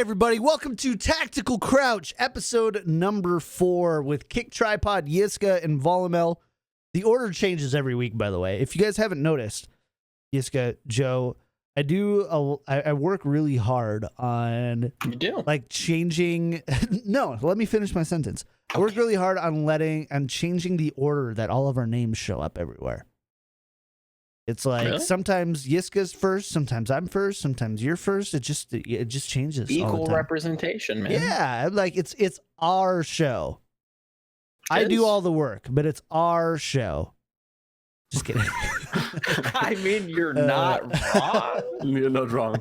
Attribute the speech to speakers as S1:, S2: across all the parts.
S1: everybody. Welcome to Tactical Crouch, episode number 4 with KickedTripod, Yiska, and Volamel. The order changes every week, by the way. If you guys haven't noticed, Yiska, Joe, I work really hard on...
S2: You do?
S1: Like changing... No, let me finish my sentence. I work really hard on changing the order that all of our names show up everywhere. It's like really? Sometimes Yiska's first, sometimes I'm first, sometimes you're first. It just changes.
S2: Equal representation, man.
S1: Yeah, like it's our show. I do all the work, but it's our show. Just kidding.
S2: I mean, you're not wrong.
S3: You're not wrong.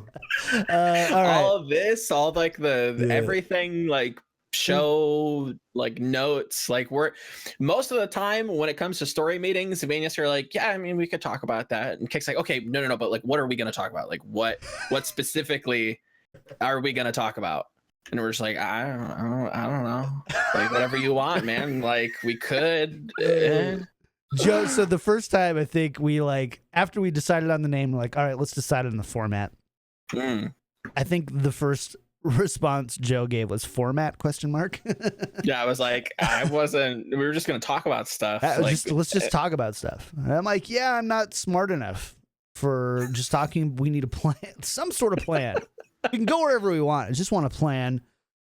S1: All right.
S2: All of this, all like everything, like show, like notes, like we're most of the time when it comes to story meetings, me and Yiska are like, yeah, I mean, we could talk about that. And Kick's like, okay, no, but like, what are we gonna talk about? Like, what specifically are we gonna talk about? And we're just like, I don't know, like whatever you want, man. Like we could.
S1: Joe, so the first time I think we after we decided on the name, we're like, all right, let's decide on the format. I think the first response Joe gave was format ?
S2: Yeah, I was like, we were just gonna talk about stuff.
S1: Let's just talk about stuff. And I'm like, yeah, I'm not smart enough for just talking. We need a plan, some sort of plan. We can go wherever we want. I just want a plan.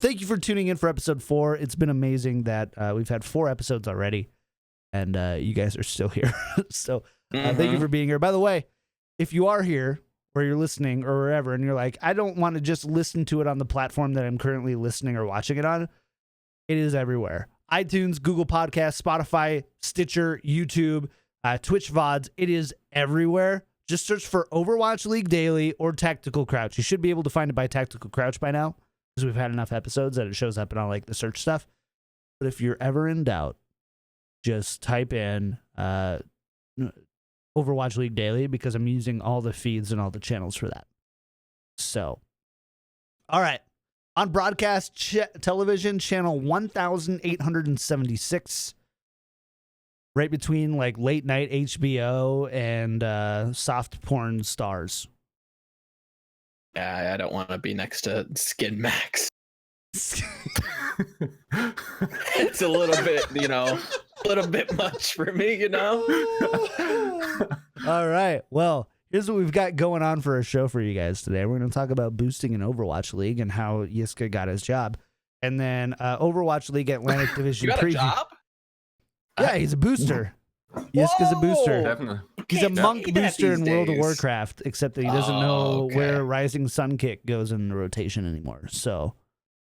S1: Thank you for tuning in for episode 4. It's been amazing that we've had 4 episodes already, and you guys are still here. So thank you for being here. By the way, if you are here, or you're listening or wherever, and you're like, I don't want to just listen to it on the platform that I'm currently listening or watching it on, it is everywhere. iTunes, Google Podcasts, Spotify, Stitcher, YouTube, Twitch VODs. It is everywhere. Just search for Overwatch League Daily or Tactical Crouch. You should be able to find it by Tactical Crouch by now, because we've had enough episodes that it shows up in all the search stuff. But if you're ever in doubt, just type in Overwatch League Daily, because I'm using all the feeds and all the channels for that. So, all right. On broadcast television, channel 1876, right between late night HBO and soft porn stars.
S2: Yeah, I don't want to be next to Skin Max. It's a little bit, a little bit much for me,
S1: All right. Well, here's what we've got going on for a show for you guys today. We're going to talk about boosting in Overwatch League and how Yiska got his job. And then Overwatch League Atlantic Division
S2: you got
S1: preview.
S2: A job?
S1: Yeah, he's a booster. Yiska's a booster.
S3: Definitely.
S1: He's a monk booster in World of Warcraft, except that he doesn't know where Rising Sun Kick goes in the rotation anymore. So,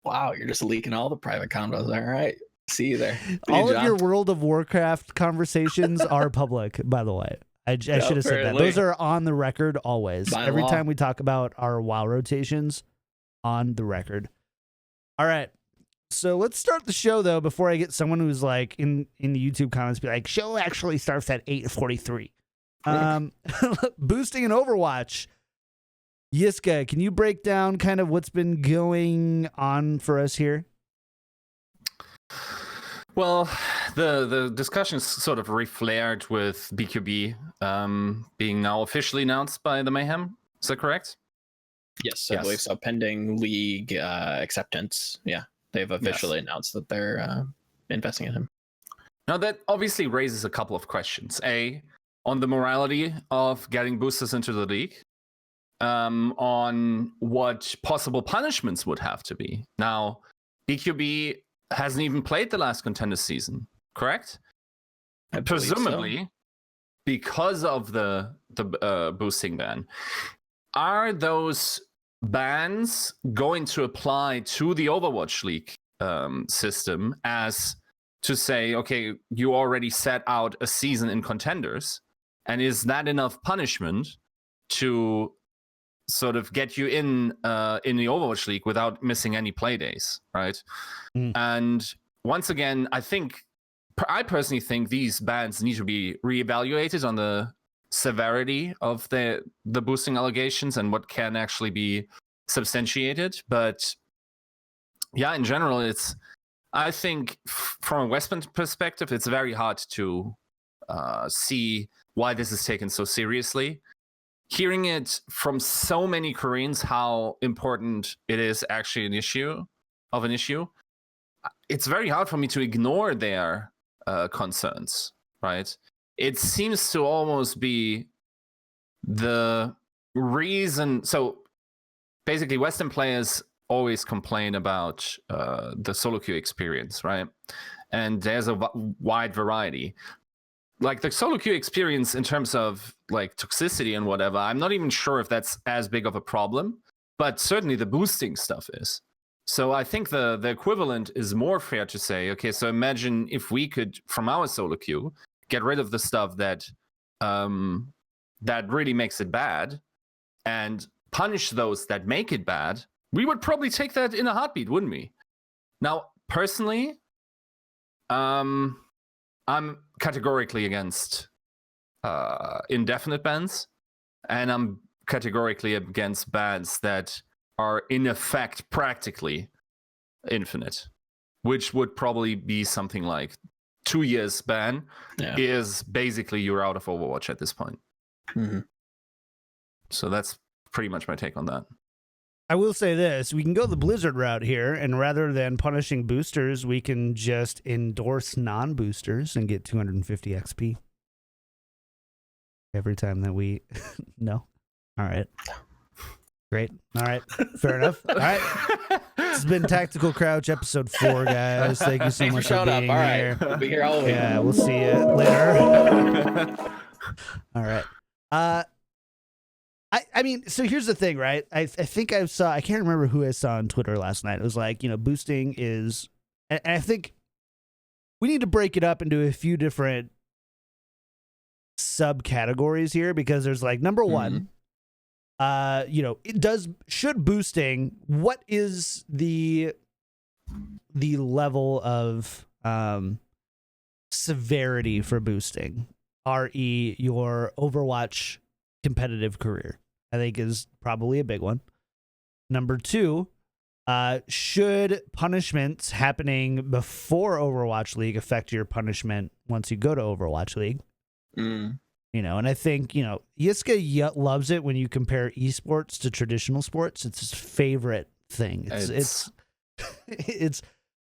S2: wow, you're just leaking all the private condos. All right. See you there.
S1: All of your World of Warcraft conversations are public, by the way. I should have said that. Those are on the record always. Every time we talk about our WoW rotations, on the record. All right. So let's start the show, though, before I get someone who's in the YouTube comments be like, show actually starts at 8:43. Boosting in Overwatch. Yiska, can you break down kind of what's been going on for us here?
S3: Well, the discussion sort of reflared with BQB being now officially announced by the Mayhem. Is that correct?
S2: Yes, I believe so. Pending league acceptance. Yeah, they've officially announced that they're investing in him.
S3: Now, that obviously raises a couple of questions. A, on the morality of getting boosters into the league. On what possible punishments would have to be. Now, BQB hasn't even played the last contender season, correct? Presumably, because of the boosting ban. Are those bans going to apply to the Overwatch League system as to say, okay, you already set out a season in contenders, and is that enough punishment to sort of get you in the Overwatch League without missing any play days, right? And once again, I personally think these bans need to be reevaluated on the severity of the boosting allegations and what can actually be substantiated. But yeah, in general, I think from a Western perspective, it's very hard to see why this is taken so seriously. hearing it from so many Koreans how important it is actually an issue, it's very hard for me to ignore their concerns, right? It seems to almost be the reason. So basically, Western players always complain about the solo queue experience, right? And there's a wide variety. Like the solo queue experience in terms of like toxicity and whatever, I'm not even sure if that's as big of a problem, but certainly the boosting stuff is. So I think the equivalent is more fair to say, okay, so imagine if we could, from our solo queue, get rid of the stuff that that really makes it bad and punish those that make it bad. We would probably take that in a heartbeat, wouldn't we? Now, personally, I'm categorically against indefinite bans, and I'm categorically against bans that are in effect practically infinite, which would probably be something like 2 years ban is basically you're out of Overwatch at this point.
S2: Mm-hmm.
S3: So that's pretty much my take on that.
S1: I will say this, we can go the Blizzard route here, and rather than punishing boosters, we can just endorse non-boosters and get 250 XP. Every time that we... No? All right. Great. All right. Fair enough. All right. This has been Tactical Crouch, episode 4, guys. Thank you so much for being here.
S2: We'll be here all week.
S1: Yeah, we'll see you later. All right. I mean, so here's the thing, right? I think I can't remember who I saw on Twitter last night. It was like, boosting is, and I think we need to break it up into a few different subcategories here, because there's like, number one, should boosting, what is the level of severity for boosting, re your Overwatch competitive career, I think is probably a big one. Number two, should punishments happening before Overwatch League affect your punishment once you go to Overwatch League? And I think, Yiska loves it when you compare esports to traditional sports. It's his favorite thing.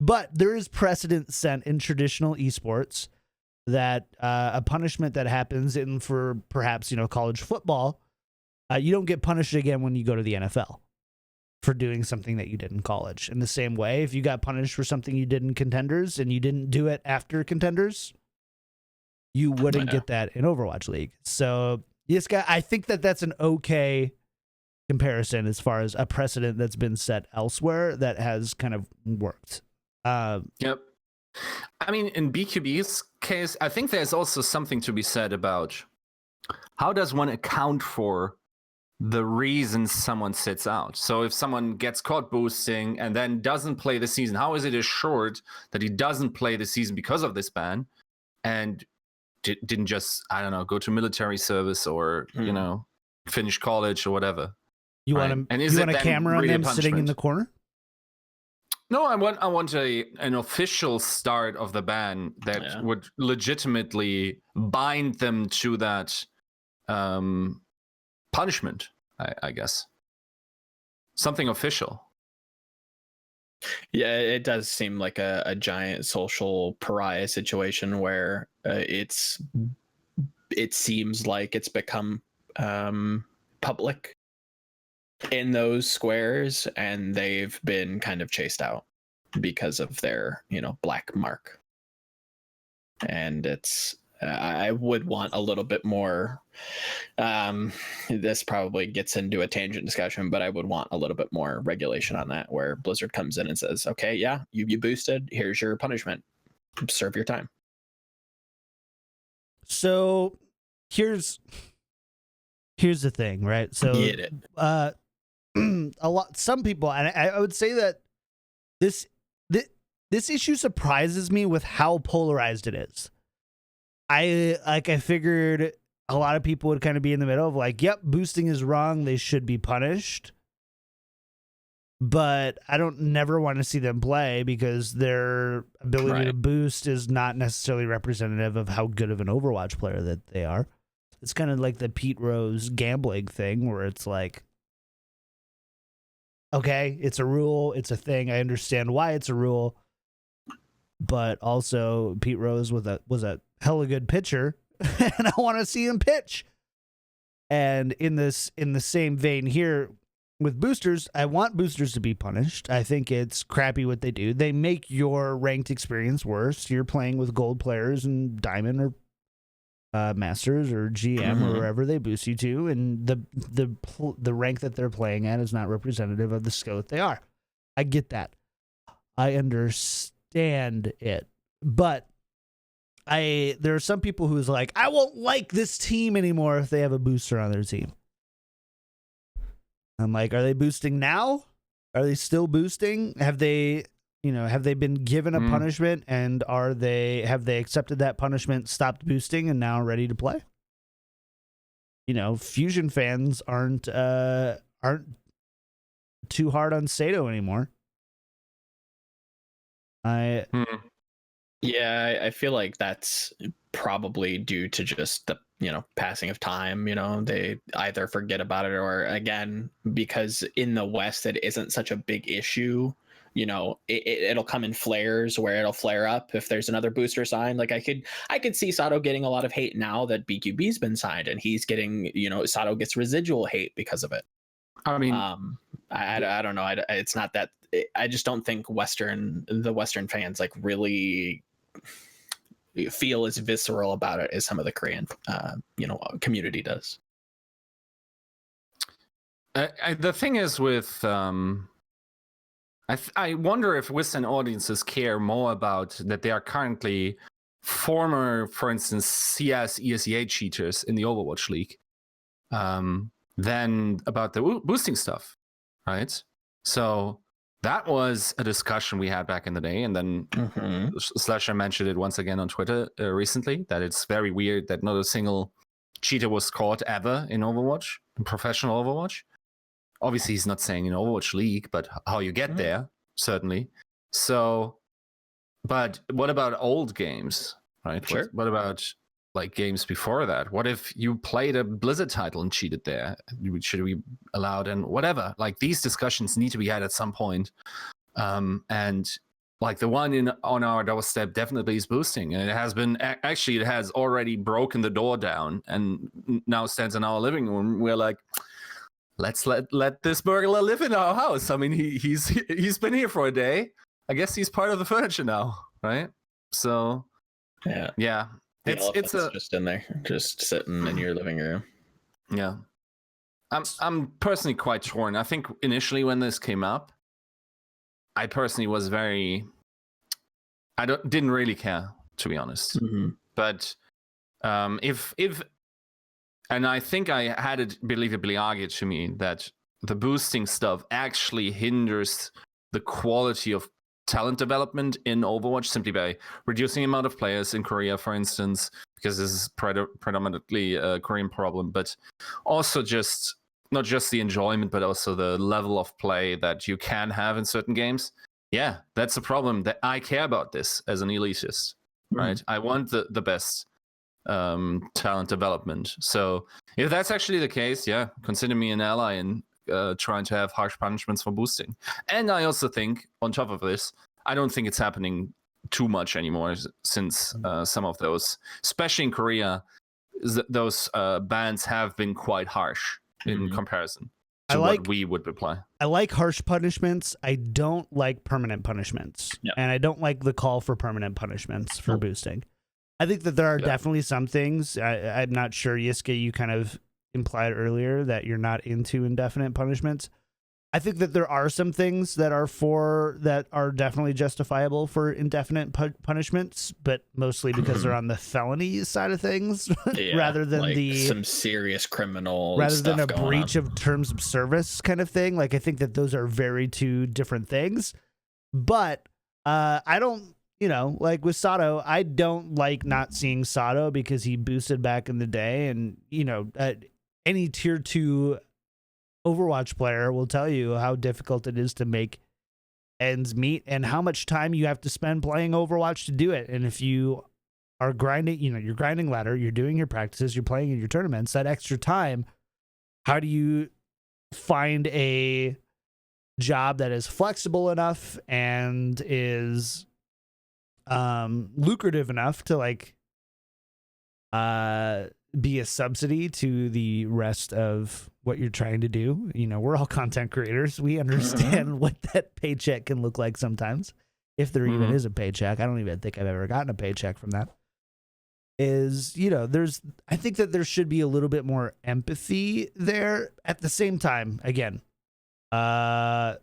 S1: But there is precedent set in traditional esports that a punishment that happens for perhaps, college football, you don't get punished again when you go to the NFL for doing something that you did in college. In the same way, if you got punished for something you did in Contenders and you didn't do it after Contenders, you wouldn't get that in Overwatch League. So, Yiska, I think that's an okay comparison as far as a precedent that's been set elsewhere that has kind of worked.
S3: Yep. I mean, in BQB's case, I think there's also something to be said about how does one account for the reasons someone sits out. So if someone gets caught boosting and then doesn't play the season, how is it assured that he doesn't play the season because of this ban and didn't just, I don't know, go to military service or, finish college or whatever?
S1: You want a camera on them sitting in the corner?
S3: No, I want an official start of the ban that would legitimately bind them to that punishment, I guess. Something official.
S2: Yeah, it does seem like a giant social pariah situation where it seems like it's become public in those squares, and they've been kind of chased out because of their, black mark. And it's I would want a little bit more. This probably gets into a tangent discussion, but I would want a little bit more regulation on that, where Blizzard comes in and says, "Okay, yeah, you boosted. Here's your punishment. Serve your time."
S1: So here's the thing, right? So
S2: Get it.
S1: Some people, and I would say that this issue surprises me with how polarized it is. I figured a lot of people would kind of be in the middle of like, yep, boosting is wrong, they should be punished. But I don't never want to see them play because their ability to boost is not necessarily representative of how good of an Overwatch player that they are. It's kind of like the Pete Rose gambling thing where it's like, okay, it's a rule, it's a thing. I understand why it's a rule, but also Pete Rose was a hella good pitcher, and I want to see him pitch. And in the same vein here with boosters, I want boosters to be punished. I think it's crappy what they do. They make your ranked experience worse. You're playing with gold players and diamond or masters or GM or wherever they boost you to, and the rank that they're playing at is not representative of the skill that they are. I get that. I understand it, but there are some people who's like, I won't like this team anymore if they have a booster on their team. I'm like, are they boosting now? Are they still boosting? Have they been given a punishment, and have they accepted that punishment, stopped boosting, and now ready to play? Fusion fans aren't too hard on Sato anymore.
S2: Yeah, I feel like that's probably due to just the passing of time. They either forget about it, or again, because in the West it isn't such a big issue. It'll come in flares where it'll flare up if there's another booster signed. Like I could see Sato getting a lot of hate now that BQB's been signed, and he's getting Sato gets residual hate because of it.
S3: I mean,
S2: I don't know. It's not that. I just don't think the Western fans like really feel as visceral about it as some of the Korean community does.
S3: The thing is with I wonder if Western audiences care more about that they are currently former, for instance, CS ESEA cheaters in the Overwatch League than about the boosting stuff, right? So that was a discussion we had back in the day, and then Slasher mentioned it once again on Twitter recently, that it's very weird that not a single cheater was caught ever in Overwatch, in professional Overwatch. Obviously, he's not saying in Overwatch League, but how you get there, certainly. So, but what about old games, right?
S2: Sure.
S3: What about like games before that? What if you played a Blizzard title and cheated there? Should we allow it? And whatever. Like these discussions need to be had at some point. And like the one on our doorstep definitely is boosting, and it has been actually it has already broken the door down and now stands in our living room. We're like, let's let this burglar live in our house. I mean, he's been here for a day. I guess he's part of the furniture now, right? So yeah. It's
S2: just in there, just sitting in your living room.
S3: Yeah, I'm personally quite torn. I think initially when this came up, I personally was didn't really care, to be honest. But if and I think I had it believably argued to me that the boosting stuff actually hinders the quality of talent development in Overwatch simply by reducing the amount of players in Korea, for instance, because this is predominantly a Korean problem, but also just not just the enjoyment, but also the level of play that you can have in certain games. Yeah, that's a problem that I care about this as an elitist, right? I want the best talent development. So if that's actually the case, yeah, consider me an ally in trying to have harsh punishments for boosting. And I also think, on top of this, I don't think it's happening too much anymore since some of those, especially in Korea, those bans have been quite harsh in comparison to what we would apply.
S1: I like harsh punishments. I don't like permanent punishments. Yep. And I don't like the call for permanent punishments for boosting. I think that there are definitely some things. I'm not sure, Yiska, you kind of implied earlier that you're not into indefinite punishments. I think that there are some things that are definitely justifiable for indefinite punishments, but mostly because they're on the felony side of things, rather than like
S2: some serious criminal,
S1: rather
S2: stuff
S1: than a
S2: going
S1: breach
S2: on.
S1: of terms of service kind of thing. Like I think that those are very two different things. But I don't. Like with Sato, I don't like not seeing Sato because he boosted back in the day. And, any tier 2 Overwatch player will tell you how difficult it is to make ends meet and how much time you have to spend playing Overwatch to do it. And if you are grinding, you're grinding ladder, you're doing your practices, you're playing in your tournaments, that extra time, how do you find a job that is flexible enough and is lucrative enough to like be a subsidy to the rest of what you're trying to do? We're all content creators. We understand what that paycheck can look like sometimes, if there even is a paycheck. I don't even think I've ever gotten a paycheck from that. I think that there should be a little bit more empathy there. At the same time, again, that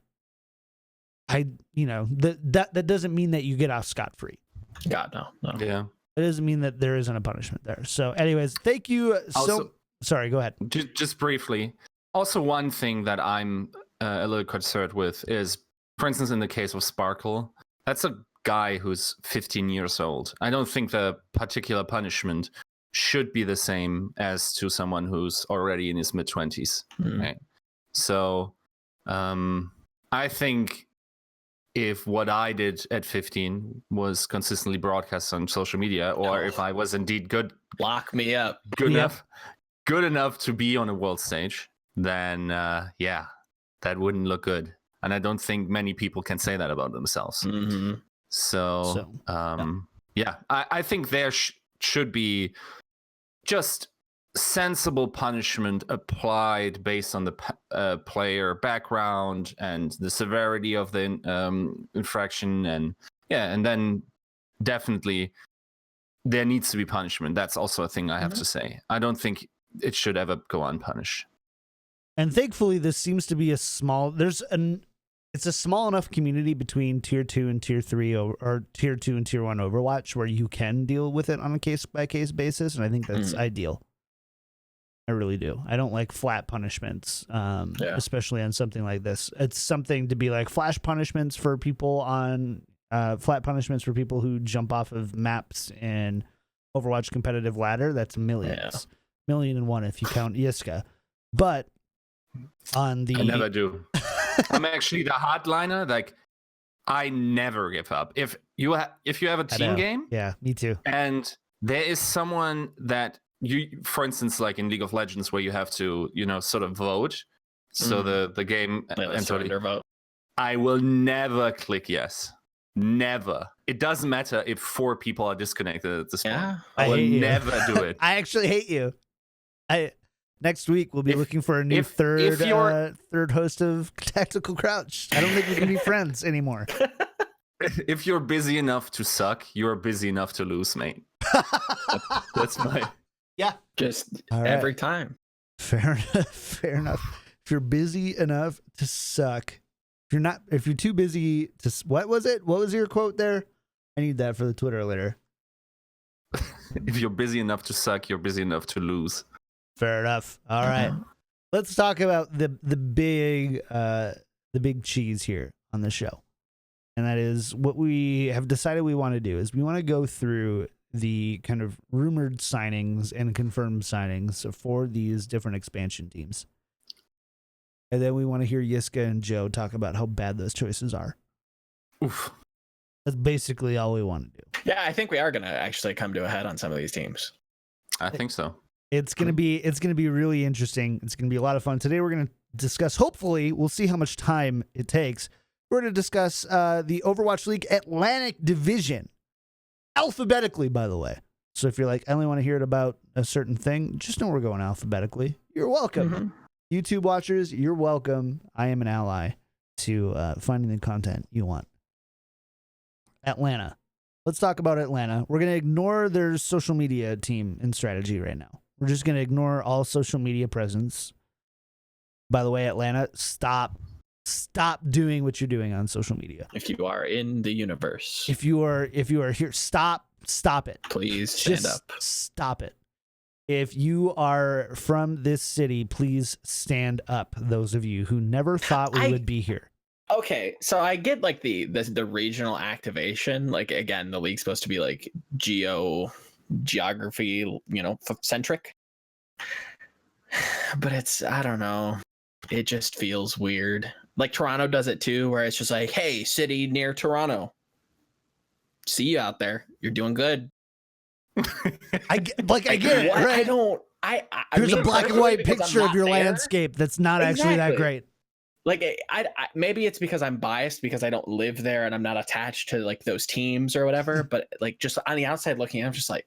S1: doesn't mean that you get off scot-free.
S2: God, no.
S3: Yeah.
S1: It doesn't mean that there isn't a punishment there. So anyways, thank you. Sorry, go ahead.
S3: Just briefly. Also, one thing that I'm a little concerned with is, for instance, in the case of Sparkle, that's a guy who's 15 years old. I don't think the particular punishment should be the same as to someone who's already in his mid-20s. Right? So I think if what I did at 15 was consistently broadcast on social media, or if I was indeed good enough to be on a world stage, then that wouldn't look good. And I don't think many people can say that about themselves. I think there should be just sensible punishment applied based on the player background and the severity of the infraction, and then definitely there needs to be punishment. That's also a thing I have to say. I don't think it should ever go unpunished.
S1: And thankfully, this seems to be it's a small enough community between tier 2 and tier 3 or tier 2 and tier 1 Overwatch where you can deal with it on a case by case basis, and I think that's ideal. I really do. I don't like flat punishments, especially on something like this. It's something to be like flash punishments for people on flat punishments for people who jump off of maps in Overwatch competitive ladder. That's millions, 1,000,001 if you count Yiska. But on the
S3: I never do. I'm actually the hardliner. Like, I never give up. If you have a team game,
S1: yeah, me too.
S3: And there is someone that for instance, like in League of Legends, where you have to, sort of vote. So the game vote. I will never click yes. Never. It doesn't matter if 4 people are disconnected at this point.
S2: Yeah,
S3: I will never do it.
S1: I actually hate you. Next week we'll be looking for a new third host of Tactical Crouch. I don't think we can be friends anymore.
S3: If you're busy enough to suck, you're busy enough to lose, mate. That's my...
S1: Yeah.
S2: Just every time.
S1: Fair enough. If you're busy enough to suck, if you're too busy to, what was it? What was your quote there? I need that for the Twitter later.
S3: If you're busy enough to suck, you're busy enough to lose.
S1: Fair enough. All right. Let's talk about the big cheese here on the show. And that is what we have decided we want to do is we want to go through the kind of rumored signings and confirmed signings for these different expansion teams. And then we want to hear Yiska and Joe talk about how bad those choices are.
S3: Oof.
S1: That's basically all we want to do.
S2: Yeah, I think we are going to actually come to a head on some of these teams.
S3: I think so.
S1: It's gonna be really interesting. It's gonna be a lot of fun. Today we're gonna discuss, hopefully, we'll see how much time it takes. We're gonna discuss the Overwatch League Atlantic Division. Alphabetically, by the way. So if you're like, I only want to hear it about a certain thing, just know we're going alphabetically. You're welcome. YouTube watchers, you're welcome. I am an ally to finding the content you want. Atlanta. Let's talk about Atlanta. We're going to ignore their social media team and strategy right now. We're just going to ignore all social media presence. By the way, Atlanta, stop doing what you're doing on social media.
S2: If you are in the universe.
S1: If you are here, stop it.
S2: Please stand up.
S1: Stop it. If you are from this city, please stand up. Those of you who never thought we would be here.
S2: Okay, so I get like the regional activation. Like, again, the league's supposed to be like geography, centric. But I don't know. It just feels weird. Like Toronto does it too, where it's just like, hey, city near Toronto. See you out there. You're doing good.
S1: I get it,
S2: What?
S1: right?
S2: I don't. I
S1: Here's
S2: mean,
S1: a black and
S2: personally,
S1: white
S2: because I'm
S1: picture of
S2: not
S1: your
S2: there,
S1: landscape that's not actually that
S2: Exactly.
S1: great.
S2: Like I maybe it's because I'm biased because I don't live there and I'm not attached to like those teams or whatever. But like just on the outside looking, I'm just like,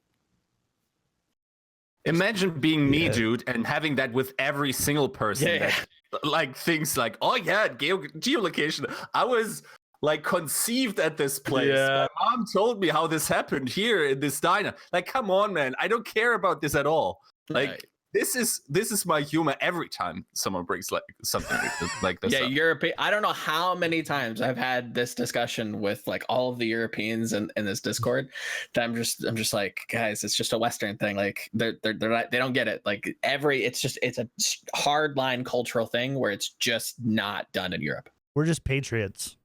S3: Imagine being me,
S1: Yeah.
S3: dude, and having that with every single person
S2: Yeah.
S3: that like thinks like, oh yeah, geolocation. I was like conceived at this place.
S2: Yeah.
S3: My mom told me how this happened here in this diner. Like, come on, man. I don't care about this at all. Like,
S2: Right.
S3: this is my humor every time someone brings like something like this
S2: Yeah,
S3: up.
S2: European. I don't know how many times I've had this discussion with like all of the Europeans in this Discord. That I'm just like, guys, it's just a Western thing. Like they're not, they don't get it. Like it's a hard line cultural thing where it's just not done in Europe.
S1: We're just patriots.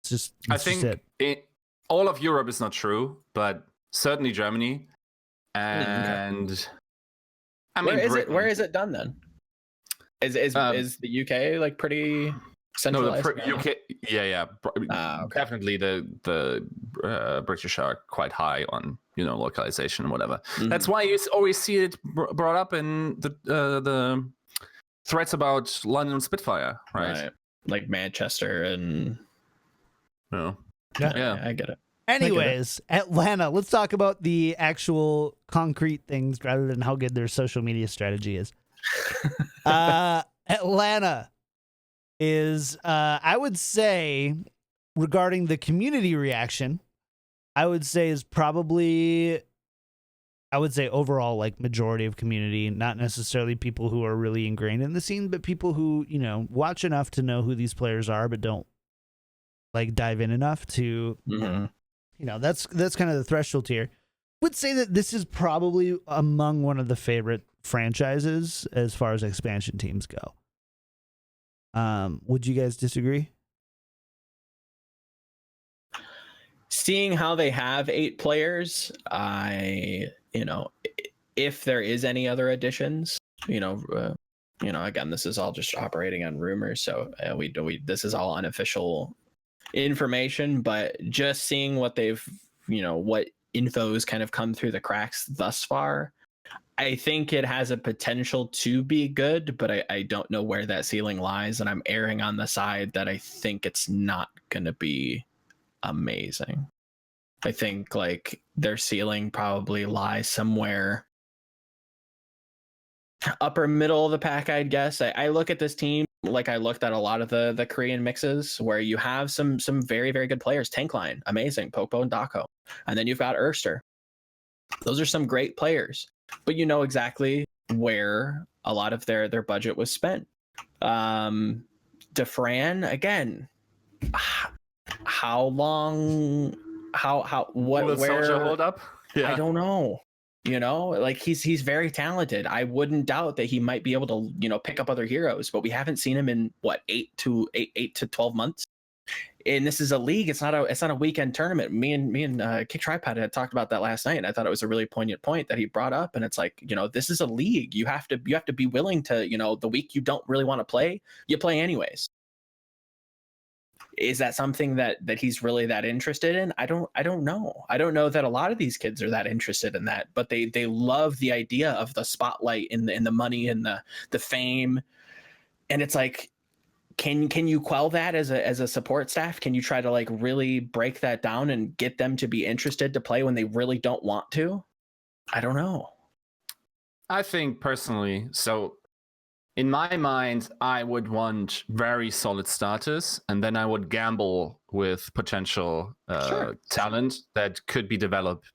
S3: I
S1: It's just
S3: think all of Europe is not true, but certainly Germany and I mean,
S2: Where is it done then? Is the UK like pretty centralized?
S3: No, the UK, yeah.
S2: Okay.
S3: Definitely the British are quite high on localization and whatever.
S2: Mhm.
S3: That's why you always see it brought up in the threats about London Spitfire, right?
S2: Like Manchester and
S3: Yeah.
S2: I get it.
S1: Anyways, Atlanta. Let's talk about the actual concrete things rather than how good their social media strategy is. Atlanta is, I would say, regarding the community reaction, I would say is probably, I would say overall, like majority of community, not necessarily people who are really ingrained in the scene, but people who, watch enough to know who these players are, but don't like dive in enough to, that's kind of the threshold here. Would say that this is probably among one of the favorite franchises as far as expansion teams go. Would you guys disagree?
S2: Seeing how they have 8 players, if there is any other additions, again, this is all just operating on rumors, so this is all unofficial information, but just seeing what they've, what info's kind of come through the cracks thus far, I think it has a potential to be good, but I don't know where that ceiling lies, and I'm erring on the side that I think it's not going to be amazing. I think like their ceiling probably lies somewhere upper middle of the pack, I'd guess. I look at this team like I looked at a lot of the Korean mixes where you have some very, very good players. Tankline, amazing. Popo and Dako. And then you've got Erster. Those are some great players, but you know exactly where a lot of their budget was spent. DeFran, again, how long, what,
S3: will
S2: where
S3: Soldier hold up? Yeah.
S2: I don't know. Like he's very talented. I wouldn't doubt that he might be able to, pick up other heroes, but we haven't seen him in what 8 to 12 months. And this is a league. It's not a weekend tournament. Me and KickedTripod had talked about that last night, and I thought it was a really poignant point that he brought up. And it's like, this is a league. You have to be willing to, the week you don't really want to play, you play anyways. Is that something that he's really that interested in? I don't know. I don't know that a lot of these kids are that interested in that, but they love the idea of the spotlight and the money and the fame. And it's like, can you quell that as a support staff? Can you try to like really break that down and get them to be interested to play when they really don't want to? I don't know.
S3: I think personally, so in my mind, I would want very solid starters, and then I would gamble with potential talent that could be developed.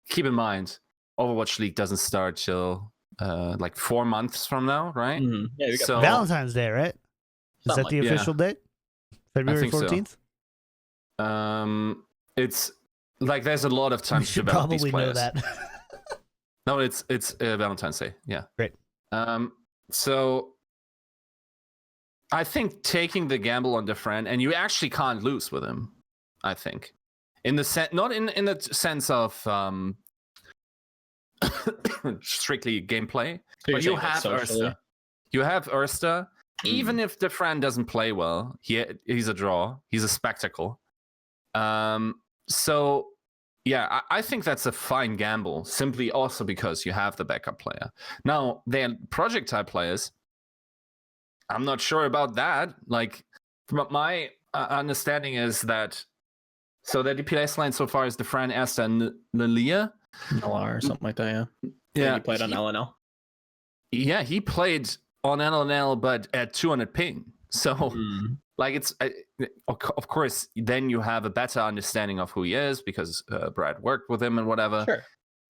S3: Keep in mind, Overwatch League doesn't start till like 4 months from now, right?
S2: Mm-hmm. Yeah, we got
S3: So
S1: Valentine's Day, right? Is that the official date? February 14th?
S3: So. It's like there's a lot of time
S1: We
S3: to
S1: should
S3: develop
S1: probably
S3: these players.
S1: know that.
S3: No, it's Valentine's Day. Yeah.
S1: Great.
S3: So I think taking the gamble on DeFran, and you actually can't lose with him. I think, in the not in the sense of strictly gameplay, but you have Erster. You have Erster. Even if DeFran doesn't play well, he's a draw. He's a spectacle. So Yeah, I think that's a fine gamble, simply also because you have the backup player. Now, they're projectile players. I'm not sure about that. Like, my understanding is that, so the DPS line so far is the Fran, Asta, and Lilia.
S2: Noir or something like that, yeah.
S3: Yeah,
S2: He played on LNL.
S3: Yeah, he played on LNL, but at 200 ping. So, like, it's of course, then you have a better understanding of who he is because Brad worked with him and whatever.
S2: Sure.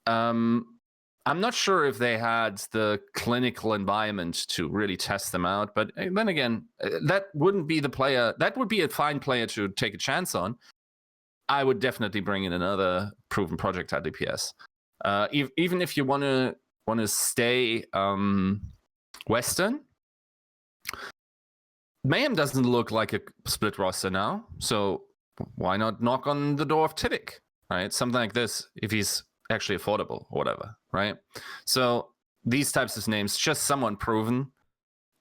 S3: I'm not sure if they had the clinical environment to really test them out, but then again, that wouldn't be the player. That would be a fine player to take a chance on. I would definitely bring in another proven projectile DPS. Even if you want to stay Western, Mayhem doesn't look like a split roster now, so why not knock on the door of Tiddick, right? Something like this, if he's actually affordable or whatever, right? So these types of names, just someone proven,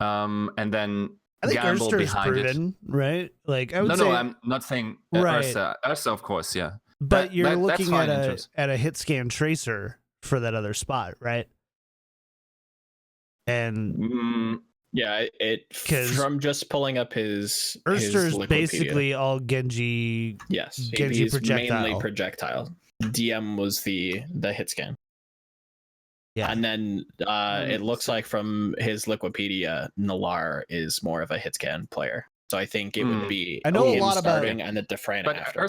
S3: and then
S1: I think
S3: gamble
S1: Urster's
S3: behind
S1: proven,
S3: it.
S1: right? Like I would say,
S3: No, I'm not saying
S1: right.
S3: Ursa, of course, yeah.
S1: But you're
S3: that's
S1: looking
S3: fine
S1: at a hit scan tracer for that other spot, right? And
S2: yeah, from just pulling up his
S1: Urster's
S2: Wikipedia.
S1: Basically all Genji.
S2: Yes,
S1: Genji
S2: he's
S1: projectile.
S2: mainly projectile. DM was the hit scan.
S1: Yeah,
S2: and then it looks like from his Wikipedia, Nalar is more of a hit scan player. So I think it would be
S1: I know a
S2: him
S1: lot
S2: starting
S1: about,
S2: and the Defran
S3: but
S2: after.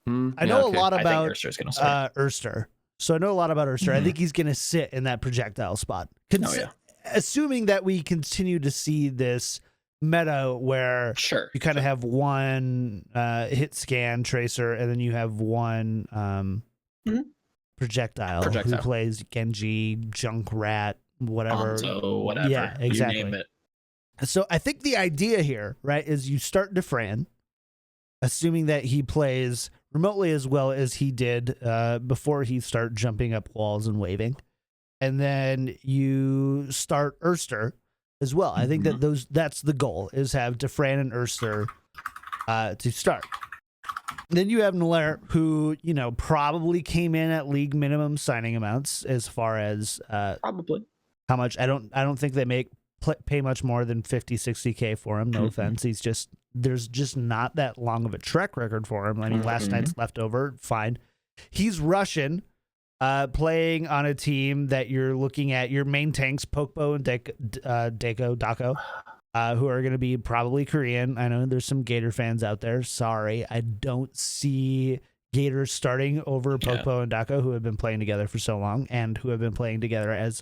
S1: I know a lot
S2: I
S1: about
S2: think Urster's gonna start.
S1: Urster. So I know a lot about Urster. I think he's going to sit in that projectile spot. Assuming that we continue to see this meta where you kind of have one hit scan tracer and then you have one projectile who plays Genji, Junkrat, whatever.
S2: Hanzo, whatever.
S1: Yeah, exactly.
S2: You name it.
S1: So I think the idea here, right, is you start Defran, assuming that he plays remotely as well as he did before he started jumping up walls and waving. And then you start Urster as well. I think that's the goal, is have Defran and Urster to start. Then you have Nalar, who, probably came in at league minimum signing amounts as far as
S2: probably
S1: how much. I don't think they pay much more than 50, 60K for him. No offense. There's just not that long of a track record for him. I mean, last night's leftover, fine. He's Russian, playing on a team that you're looking at your main tanks, Pokpo and Dako, who are going to be probably Korean. I know there's some Gator fans out there. Sorry, I don't see Gators starting over Pokpo and Dako, who have been playing together for so long and who have been playing together as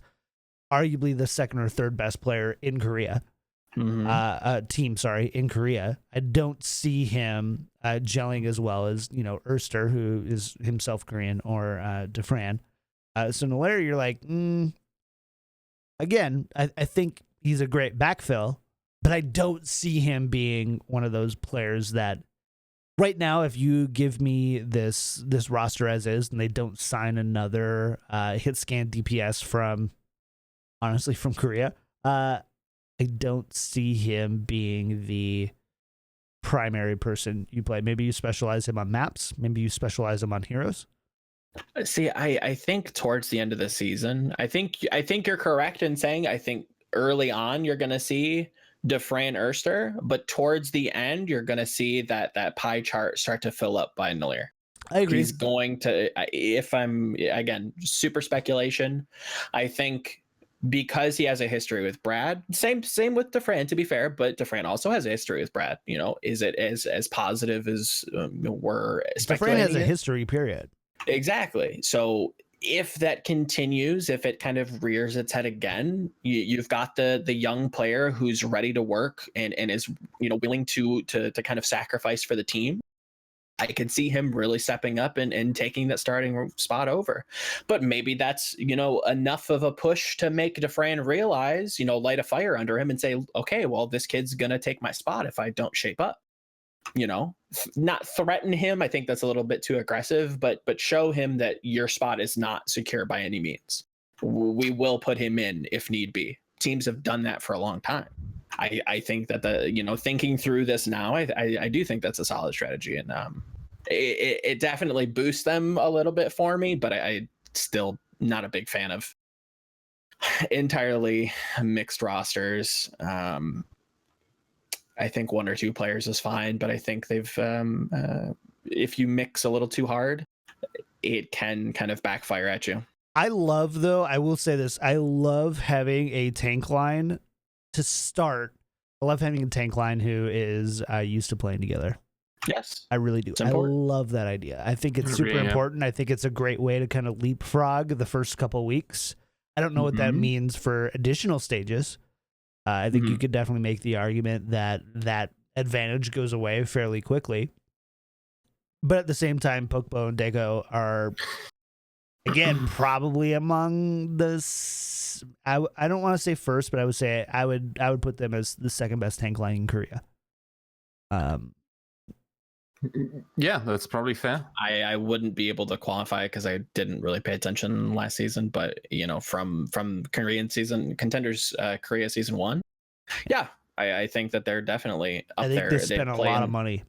S1: arguably the second or third best player in Korea. In Korea. I don't see him gelling as well as, Urster, who is himself Korean, or Defran. So Nalar, you're like, again, I think he's a great backfill, but I don't see him being one of those players that right now, if you give me this roster as is and they don't sign another hit scan DPS from Korea, I don't see him being the primary person you play. Maybe you specialize him on maps. Maybe you specialize him on heroes.
S2: See, I think towards the end of the season, I think you're correct in saying I think early on you're going to see Defran Urster, but towards the end you're going to see that pie chart start to fill up by Nalir.
S1: I agree.
S2: He's going to, if I'm, again, super speculation, I think because he has a history with Brad, same with Defran, to be fair, but Defran also has a history with Brad. Is it as positive as we're speculating?
S1: Defran has a history, period.
S2: Exactly. So if that continues, if it kind of rears its head again, you've got the young player who's ready to work and is willing to kind of sacrifice for the team. I could see him really stepping up and taking that starting spot over. But maybe that's, enough of a push to make Defran realize, light a fire under him and say, okay, well, this kid's going to take my spot if I don't shape up. Not threaten him. I think that's a little bit too aggressive, but show him that your spot is not secure by any means. We will put him in if need be. Teams have done that for a long time. I think that thinking through this now, I do think that's a solid strategy, and it definitely boosts them a little bit for me, but I still not a big fan of entirely mixed rosters. I think 1 or 2 players is fine, but I think they've if you mix a little too hard, it can kind of backfire at you.
S1: I will say this, I love having a tank line to start. I love having a tank line who is used to playing together.
S2: Yes.
S1: I really do. I love that idea. I think it's super important. I think it's a great way to kind of leapfrog the first couple weeks. I don't know what that means for additional stages. I think you could definitely make the argument that that advantage goes away fairly quickly. But at the same time, Pokebo and Deco are, again, probably among the... I don't want to say first, but I would say I would put them as the second best tank line in Korea.
S3: Yeah, that's probably fair.
S2: I wouldn't be able to qualify because I didn't really pay attention last season, but from Korean season contenders, Korea season 1, yeah, I think that they're definitely up there.
S1: They spent a lot of money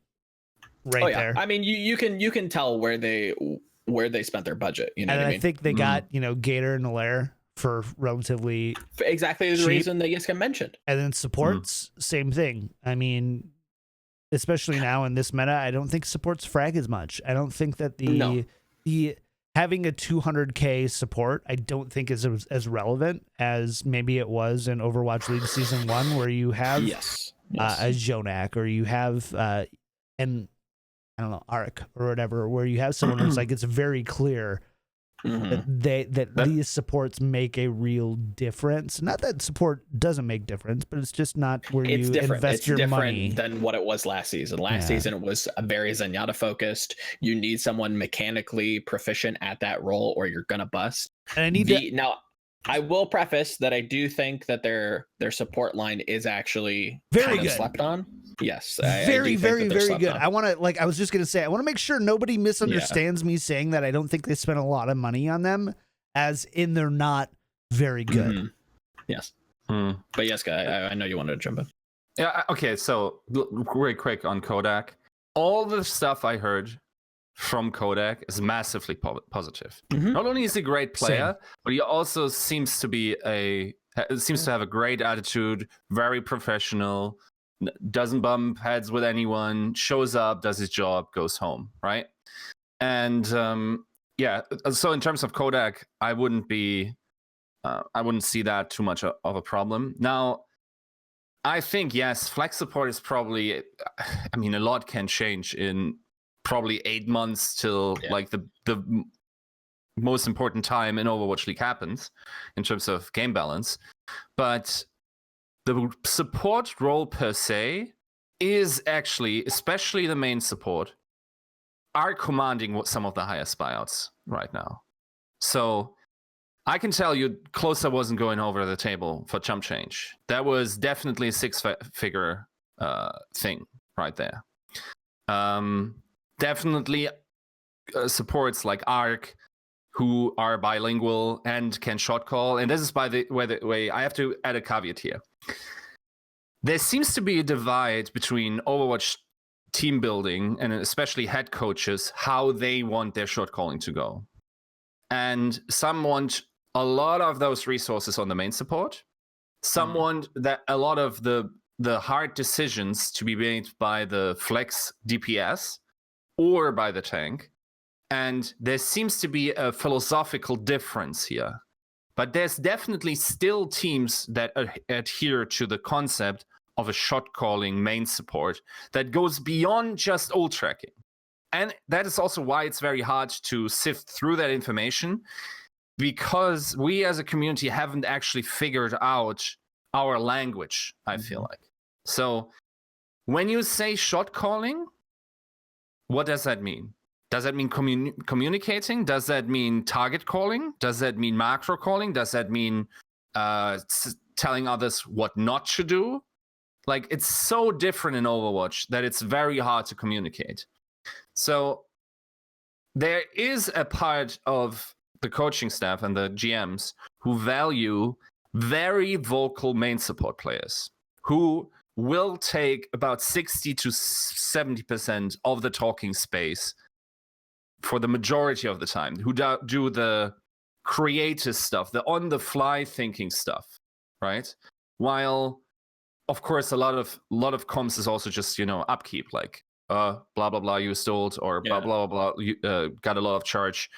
S1: there.
S2: I mean, you can tell where they spent their budget. You know,
S1: and
S2: what I
S1: I
S2: mean?
S1: think they got Gator and Allaire for relatively
S2: exactly the
S1: cheap.
S2: reason that Yiska mentioned.
S1: And then supports, same thing. I mean, especially now in this meta, I don't think supports frag as much. I don't think that the having a 200k support, I don't think is as relevant as maybe it was in Overwatch League Season 1, where you have a Jonak, or you have an I don't know, Arc or whatever, where you have someone who's like, it's very clear that these supports make a real difference. Not that support doesn't make difference, but it's just not where you invest your money.
S2: Than what it was last season. Last season it was very Zenyatta focused. You need someone mechanically proficient at that role, or you're gonna bust.
S1: And I need
S2: now. I will preface that I do think that their support line is actually
S1: very good.
S2: Slept on. Yes,
S1: very good. I want to I was just gonna say, I want to make sure nobody misunderstands me saying that I don't think they spent a lot of money on them, as in they're not very good.
S2: Yes, but Yiska, I know you wanted to jump in.
S3: Yeah. Okay. So very quick on Kodak. All the stuff I heard from Kodak is massively positive. Not only is he a great player, but he also seems to have a great attitude, very professional, doesn't bump heads with anyone, shows up, does his job, goes home, right? And so in terms of Kodak, I wouldn't see that too much of a problem. Now, I think, yes, flex support is probably, I mean, a lot can change in probably 8 months till like the most important time in Overwatch League happens in terms of game balance. But the support role per se is actually, especially the main support, are commanding some of the highest buyouts right now. So I can tell you, Closer wasn't going over the table for chump change. That was definitely a six-figure thing right there. Definitely supports like Arc, who are bilingual and can shot call. And this is, by the way, I have to add a caveat here. There seems to be a divide between Overwatch team building and especially head coaches, how they want their shot calling to go. And some want a lot of those resources on the main support. Some want that a lot of the hard decisions to be made by the flex DPS or by the tank. And there seems to be a philosophical difference here. But there's definitely still teams that adhere to the concept of a shot calling main support that goes beyond just ult tracking. And that is also why it's very hard to sift through that information, because we as a community haven't actually figured out our language, I feel like. So when you say shot calling, what does that mean? Does that mean communicating? Does that mean target calling? Does that mean macro calling? Does that mean telling others what not to do? Like, it's so different in Overwatch that it's very hard to communicate. So there is a part of the coaching staff and the GMs who value very vocal main support players who will take about 60 to 70% of the talking space for the majority of the time, who do the creative stuff, the on-the-fly thinking stuff, right? While, of course, a lot of comms is also just, upkeep, like blah blah blah, you stole, or blah blah blah, you got a lot of charge.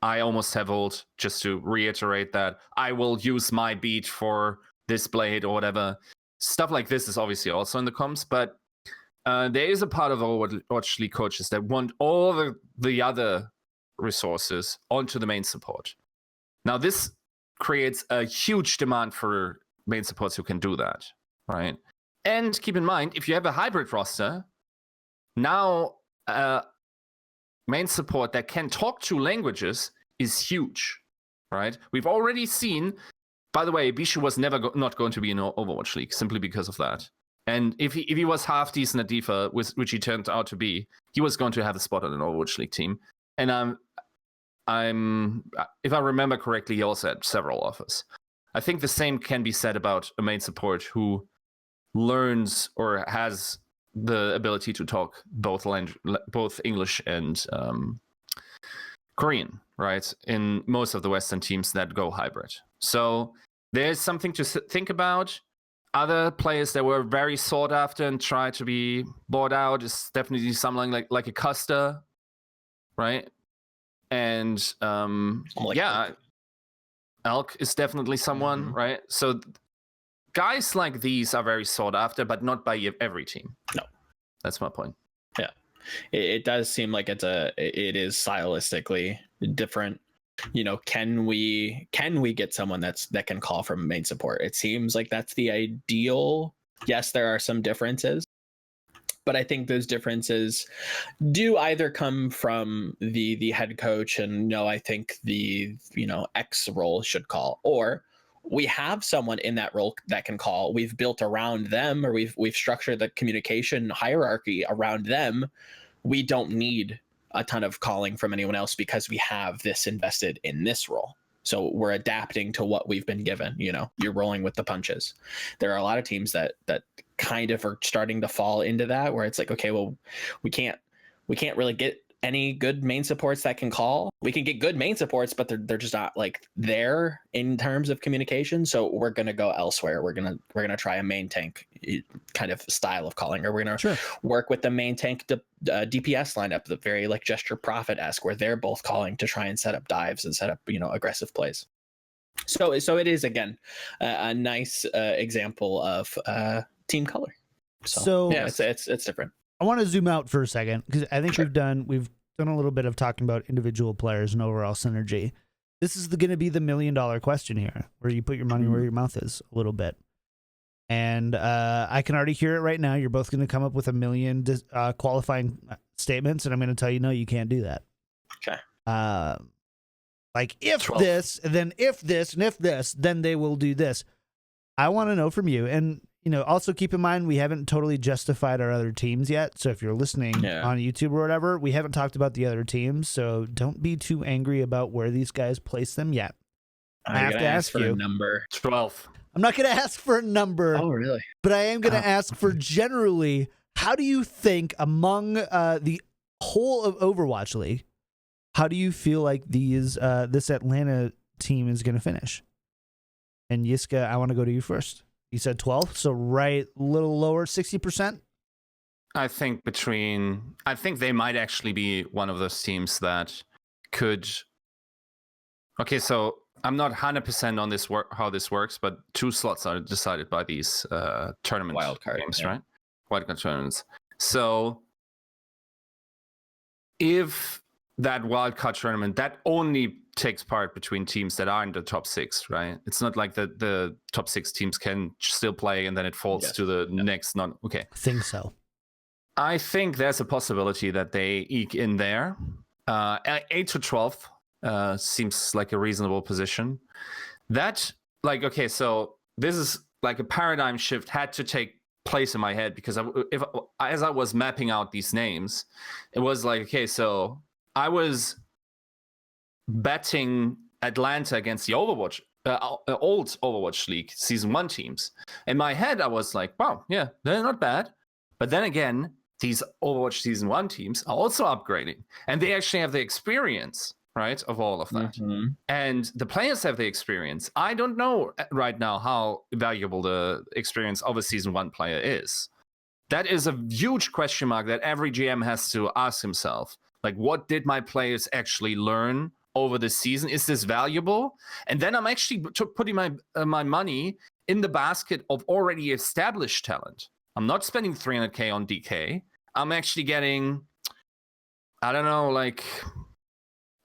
S3: I almost have ult, just to reiterate that. I will use my beat for this blade or whatever. Stuff like this is obviously also in the comms, but there is a part of Overwatch League coaches that want all the other resources onto the main support. Now, this creates a huge demand for main supports who can do that, right? And keep in mind, if you have a hybrid roster, now main support that can talk two languages is huge, right? We've already seen, by the way, Bishu was never not going to be in Overwatch League simply because of that. And if he was half decent at D.Va, which he turned out to be, he was going to have a spot on an Overwatch League team. And if I remember correctly, he also had several offers. I think the same can be said about a main support who learns or has the ability to talk both English and Korean, right? In most of the Western teams that go hybrid. So there's something to think about. Other players that were very sought after and tried to be bought out is definitely something like a Custer, right? And Elk is definitely someone, right? So guys like these are very sought after, but not by every team.
S2: No,
S3: that's my point.
S2: Yeah, it does seem like it is stylistically different. Can we get someone that can call from main support? It seems like that's the ideal. Yes, there are some differences, but I think those differences do either come from the head coach, and no, I think the X role should call, or we have someone in that role that can call. We've built around them, or we've structured the communication hierarchy around them. We don't need a ton of calling from anyone else because we have this invested in this role. So we're adapting to what we've been given. You're rolling with the punches. There are a lot of teams that kind of are starting to fall into that, where it's like, okay, well, we can't really get any good main supports that can call. We can get good main supports, but they're just not like there in terms of communication. So we're gonna go elsewhere. We're gonna try a main tank kind of style of calling, or we're gonna work with the main tank DPS lineup, the very like Gesture Prophet-esque, where they're both calling to try and set up dives and set up aggressive plays. So it is again a nice example of team color. So yeah, it's different.
S1: I want to zoom out for a second because I think we've done a little bit of talking about individual players and overall synergy. This is going to be the $1 million question here, where you put your money where your mouth is a little bit. And I can already hear it right now. You're both going to come up with 1 million qualifying statements, and I'm going to tell you, no, you can't do that.
S2: Okay.
S1: Like if
S3: 12.
S1: this, then if this, and if this, then they will do this. I want to know from you. And also keep in mind, we haven't totally justified our other teams yet. So if you're listening on YouTube or whatever, we haven't talked about the other teams. So don't be too angry about where these guys place them yet. I have to ask you.
S2: Number
S3: 12.
S1: I'm not going to ask for a number.
S2: Oh, really?
S1: But I am going to ask for generally, how do you think among the whole of Overwatch League, how do you feel like this Atlanta team is going to finish? And Yiska, I want to go to you first. You said 12, so right, a little lower, 60%?
S3: I think they might actually be one of those teams that could... Okay, so I'm not 100% on this how this works, but 2 slots are decided by these tournament
S2: wildcard
S3: games, right? Wildcard tournaments. So if that wildcard tournament, that only takes part between teams that are in the top 6, right? It's not like the top 6 teams can still play and then it falls to the next non. Okay.
S1: I think so.
S3: I think there's a possibility that they eke in there. 8 to 12 seems like a reasonable position. That, like, okay, so this is like a paradigm shift had to take place in my head, because as I was mapping out these names, it was like, okay, so I was betting Atlanta against the old Overwatch League Season 1 teams. In my head, I was like, wow, yeah, they're not bad. But then again, these Overwatch Season 1 teams are also upgrading. And they actually have the experience, right, of all of that.
S2: Mm-hmm.
S3: And the players have the experience. I don't know right now how valuable the experience of a Season 1 player is. That is a huge question mark that every GM has to ask himself. Like, what did my players actually learn over the season? Is this valuable? And then I'm actually putting my money in the basket of already established talent. I'm not spending 300K on DK. I'm actually getting, I don't know, like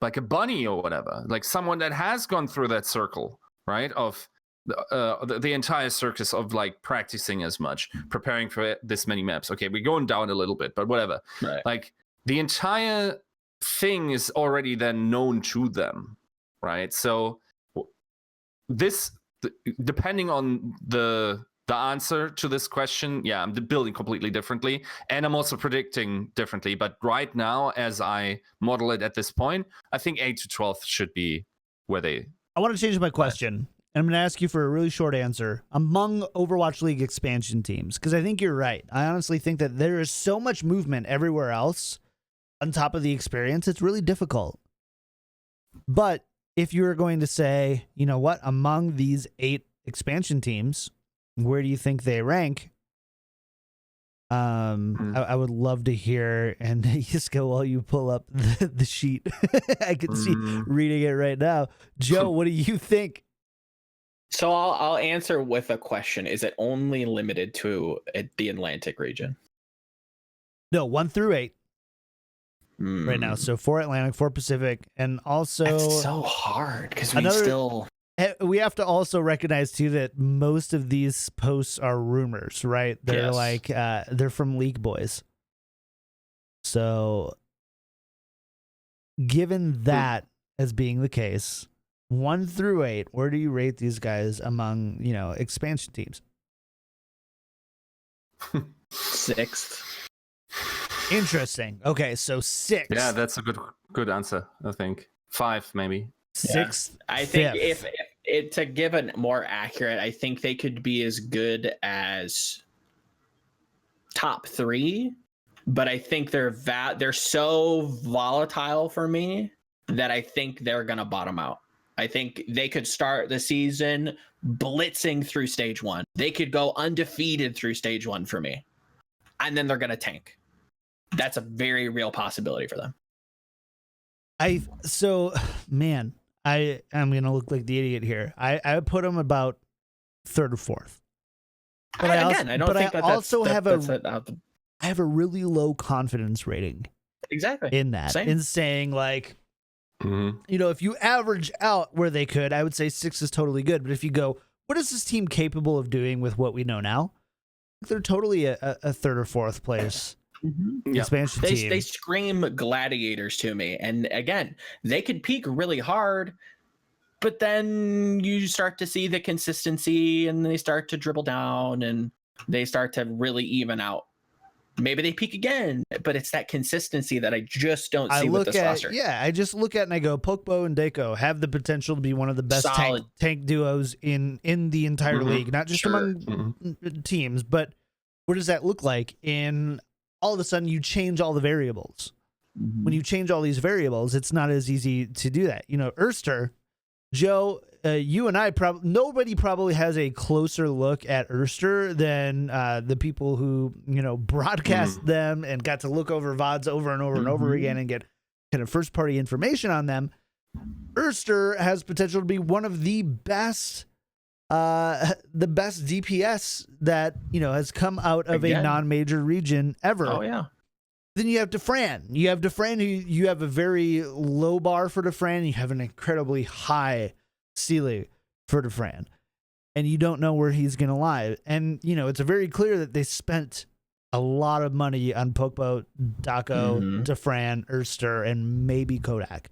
S3: a bunny or whatever, like someone that has gone through that circle, right? Of the entire circus of like practicing as much, preparing for this many maps. Okay, we're going down a little bit, but whatever.
S2: Right.
S3: Like the entire thing is already then known to them, right? So this, depending on the answer to this question, yeah, I'm building completely differently, and I'm also predicting differently. But right now, as I model it at this point, I think 8 to 12 should be where they.
S1: I want to change my question. And I'm going to ask you for a really short answer. Among Overwatch League expansion teams, because I think you're right. I honestly think that there is so much movement everywhere else on top of the experience. It's really difficult. But if you're going to say, you know what, among these 8 expansion teams, where do you think they rank? I would love to hear, and Yiska, while you pull up the sheet, I can see reading it right now. Joe, what do you think?
S2: So I'll answer with a question. Is it only limited to the Atlantic region?
S1: No, 1 through 8 right now. So 4 Atlantic, 4 Pacific, and also
S2: That's so hard because
S1: we have to also recognize too that most of these posts are rumors, right? They're like they're from League Boys. So given that as being the case, 1 through 8, where do you rate these guys among, expansion teams?
S2: 6th.
S1: Interesting. Okay, so 6.
S3: Yeah, that's a good answer, I think. 5 maybe.
S1: 6th.
S2: Yeah. I think if to give a more accurate, I think they could be as good as top 3, but I think they're so volatile for me that I think they're gonna bottom out. I think they could start the season blitzing through stage 1. They could go undefeated through stage 1 for me, and then they're gonna tank. That's a very real possibility for them.
S1: I'm gonna look like the idiot here. I would put them about 3rd or 4th. But I have a really low confidence rating.
S2: Exactly.
S1: In that,
S2: Same.
S1: In saying like, if you average out where they could, I would say 6 is totally good. But if you go, what is this team capable of doing with what we know now? They're totally a 3rd or 4th place. Expansion team.
S2: They scream gladiators to me, and again, they could peak really hard, but then you start to see the consistency, and they start to dribble down, and they start to really even out. Maybe they peak again, but it's that consistency that I just don't see with this roster.
S1: Yeah, I just look at and I go, Pokebo and Deco have the potential to be one of the best tank duos in the entire league, not just among teams, but what does that look like in all of a sudden you change all the variables? When you change all these variables, it's not as easy to do that. Erster, Joe, you and I nobody probably has a closer look at Erster than the people who broadcast them and got to look over VODs over and over and over again and get kind of first party information on them. Erster has potential to be one of the best DPS that has come out of a non-major region ever.
S2: Oh yeah.
S1: Then you have Defran. You have Defran, who you have a very low bar for Defran. You have an incredibly high ceiling for Defran, and you don't know where he's going to lie. And it's very clear that they spent a lot of money on Pokebo, Daco, Defran, Erster, and maybe Kodak.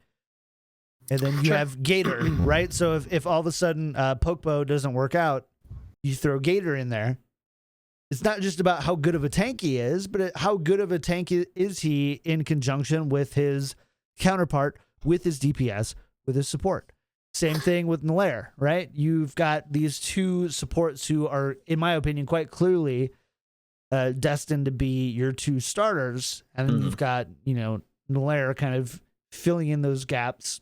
S1: And then you have Gator, right? So if all of a sudden Pokebo doesn't work out, you throw Gator in there. It's not just about how good of a tank he is, but how good of a tank is he in conjunction with his counterpart, with his DPS, with his support. Same thing with Nair, right? You've got these 2 supports who are, in my opinion, quite clearly destined to be your two starters, and then you've got, Nair kind of filling in those gaps,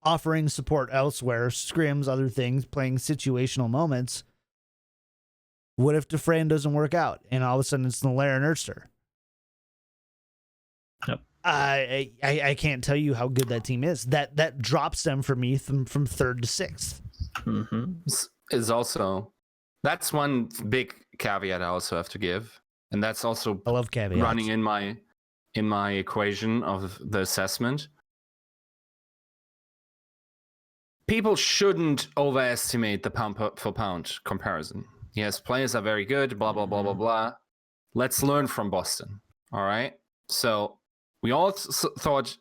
S1: offering support elsewhere, scrims, other things, playing situational moments. What if Dufresne doesn't work out and all of a sudden it's Nair and Erster?
S2: Yep.
S1: I can't tell you how good that team is. That drops them for me from third to sixth.
S3: Is also, that's one big caveat I also have to give, and that's also
S1: I love caveats.
S3: running in my equation of the assessment. People shouldn't overestimate the pound for pound comparison. Yes, players are very good, blah, blah, blah, blah, blah. Let's learn from Boston, all right? So we all thought,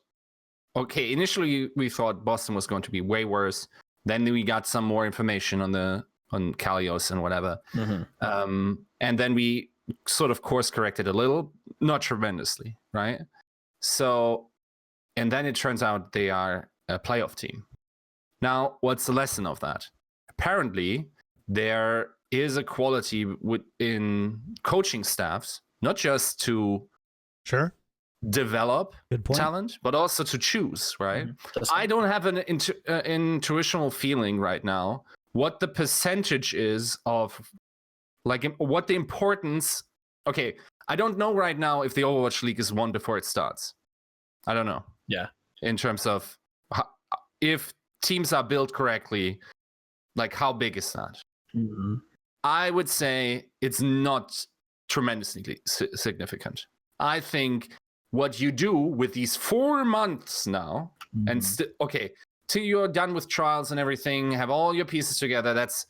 S3: okay, initially we thought Boston was going to be way worse. Then we got some more information on Kalios and whatever. And then we sort of course corrected a little, not tremendously, right? So, and then it turns out they are a playoff team. Now, what's the lesson of that? Apparently, there is a quality within coaching staffs, not just to develop talent, but also to choose, right? I don't have an intuitional feeling right now what the percentage is of, like, what the importance. Okay, I don't know right now if the Overwatch League is won before it starts. I don't know.
S2: Yeah.
S3: In terms of if teams are built correctly, like, how big is that? I would say it's not tremendously significant. I think what you do with these 4 months now, and till you're done with trials and everything, have all your pieces together, that's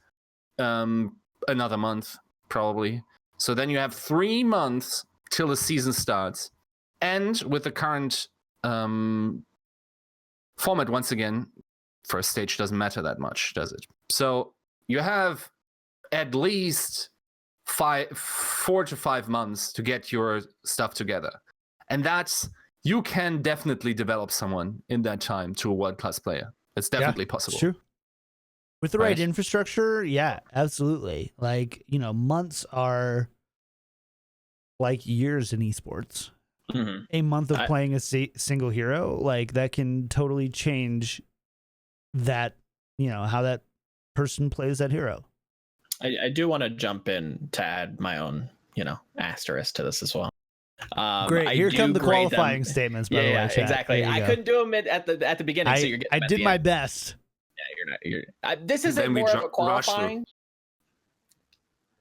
S3: another month probably. So then you have 3 months till the season starts. And with the current format, once again, first stage doesn't matter that much, does it? So you have at least 4 to 5 months to get your stuff together. And that's, you can definitely develop someone in that time to a world-class player. It's definitely possible.
S1: It's true. With the right infrastructure, yeah, absolutely. Like, months are like years in esports. A month of playing a single hero, like, that can totally change that, how that person plays that hero.
S2: I do want to jump in to add my own, asterisk to this as well.
S1: Great. Here come the qualifying statements, by the way.
S2: Yeah,
S1: chat.
S2: Exactly. I couldn't do them at the beginning, so you're getting
S1: I did my best.
S2: Yeah, you're not. This isn't more of a qualifying.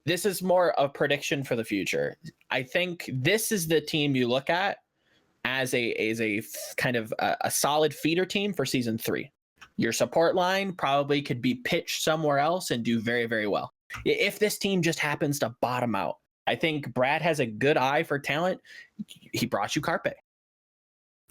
S2: This is more a prediction for the future. I think this is the team you look at as a kind of a solid feeder team for season 3. Your support line probably could be pitched somewhere else and do very, very well. If this team just happens to bottom out, I think Brad has a good eye for talent. He brought you Carpe.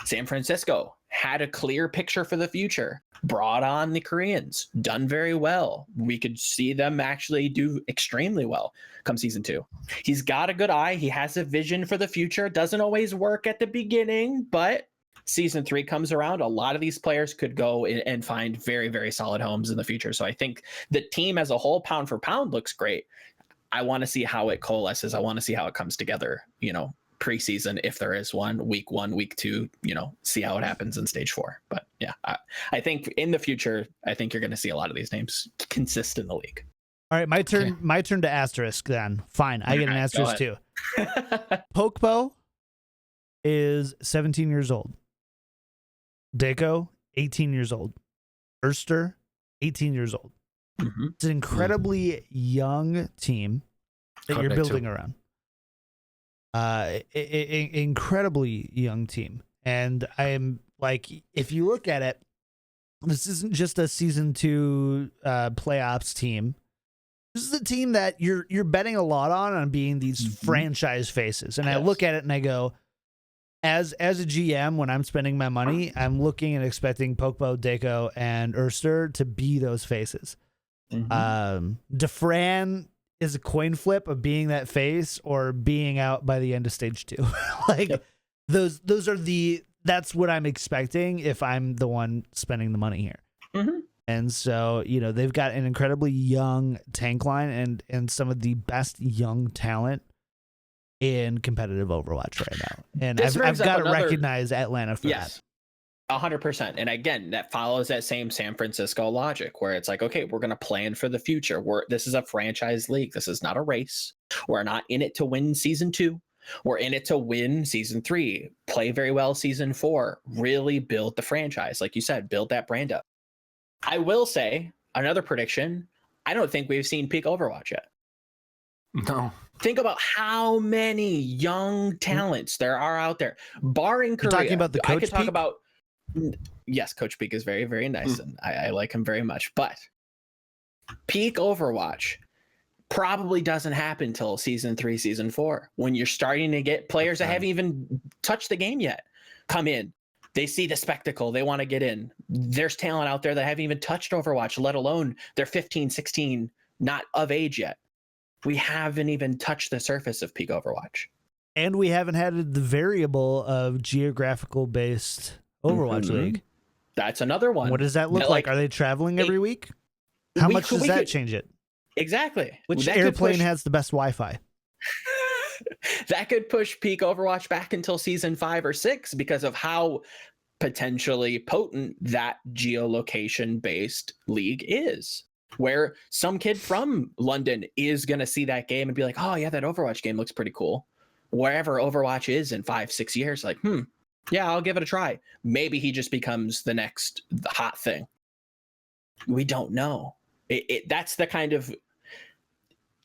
S2: San Francisco had a clear picture for the future, brought on the Koreans, done very well. We could see them actually do extremely well come season 2. He's got a good eye. He has a vision for the future. Doesn't always work at the beginning, but season 3 comes around, a lot of these players could go and find very, very solid homes in the future. So I think the team as a whole, pound for pound, looks great. I want to see how it coalesces. I want to see how it comes together, preseason, if there is one, week 1, week 2, see how it happens in stage 4. But yeah, I think in the future, I think you're going to see a lot of these names consist in the league.
S1: All right, my turn. Okay. My turn to asterisk then. Fine, I get an asterisk too. Pokpo is 17 years old. Deco, 18 years old. Erster, 18 years old. It's an incredibly young team that you're building around. Incredibly young team. And I'm like, if you look at it, this isn't just a season 2 playoffs team. This is a team that you're betting a lot on being these franchise faces. And I look at it and I go, as a GM, when I'm spending my money, I'm looking and expecting Pokpo, Deco, and Erster to be those faces. Dufresne is a coin flip of being that face or being out by the end of stage 2. Those are that's what I'm expecting if I'm the one spending the money here. And so, they've got an incredibly young tank line and some of the best young talent in competitive Overwatch right now. And
S2: This
S1: I've
S2: brings up
S1: got to
S2: another-
S1: recognize Atlanta for that.
S2: 100%. And again, that follows that same San Francisco logic where it's like, okay, we're going to plan for the future. This is a franchise league. This is not a race. We're not in it to win season 2. We're in it to win season 3, play very well season 4, really build the franchise. Like you said, build that brand up. I will say another prediction. I don't think we've seen peak Overwatch yet.
S3: No.
S2: Think about how many young talents there are out there, barring Korea.
S1: You're talking about the Coach
S2: I could talk
S1: Peak?
S2: about. Yes, Coach Peak is very, very nice, and I like him very much. But peak Overwatch probably doesn't happen till season 3, season 4, when you're starting to get players that haven't even touched the game yet come in. They see the spectacle. They want to get in. There's talent out there that haven't even touched Overwatch, let alone they're 15, 16, not of age yet. We haven't even touched the surface of peak Overwatch.
S1: And we haven't had the variable of geographical based Overwatch League.
S2: That's another one.
S1: What does that look like? Are they traveling every week? How much does that change it?
S2: Exactly.
S1: Which airplane has the best Wi-Fi?
S2: That could push peak Overwatch back until season 5 or 6 because of how potentially potent that geolocation based league is, where some kid from London is going to see that game and be like, oh yeah, that Overwatch game looks pretty cool. Wherever Overwatch is in 5-6 years, like, yeah, I'll give it a try. Maybe he just becomes the next hot thing. We don't know. That's the kind of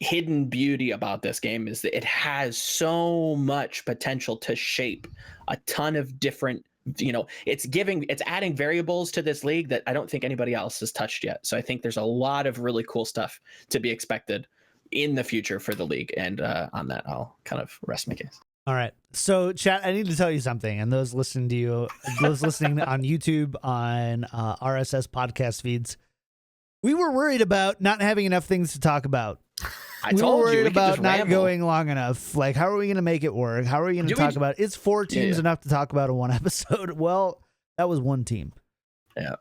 S2: hidden beauty about this game, is that it has so much potential to shape a ton of different, it's adding variables to this league that I don't think anybody else has touched yet. So I think there's a lot of really cool stuff to be expected in the future for the league. And on that, I'll kind of rest my case.
S1: All right. So, chat, I need to tell you something. And those listening to you, those listening on YouTube, on RSS podcast feeds, we were worried about not having enough things to talk about. We were worried about not going long enough. Like, how are we going to make it work? How are we going to talk about it? Is 4 teams enough to talk about in one episode? Well, that was one team.
S2: Yeah.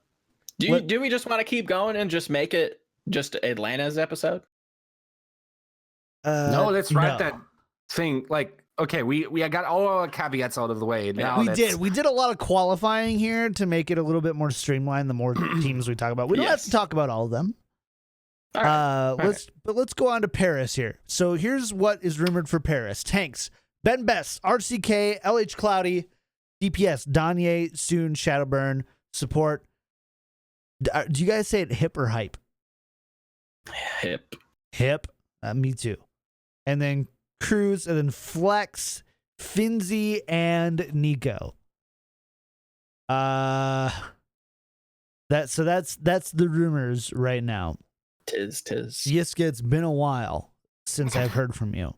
S2: Do we just want to keep going and just make it just Atlanta's episode?
S3: No, let's write that thing. Like, okay, we got all our caveats out of the way. Now
S1: we did a lot of qualifying here to make it a little bit more streamlined. The more teams we talk about, we don't have to talk about all of them.
S2: All right.
S1: Let's go on to Paris here. So here's what is rumored for Paris: Tanks, Ben Best, RCK, LH Cloudy, DPS, Danye, Soon, Shadowburn, support. Do you guys say it hip or hype? Hip. Me too. And then Cruz, and then Flex, Finzi, and Nico. That's the rumors right now.
S2: Tis.
S1: Yiska, it's been a while since I've heard from you.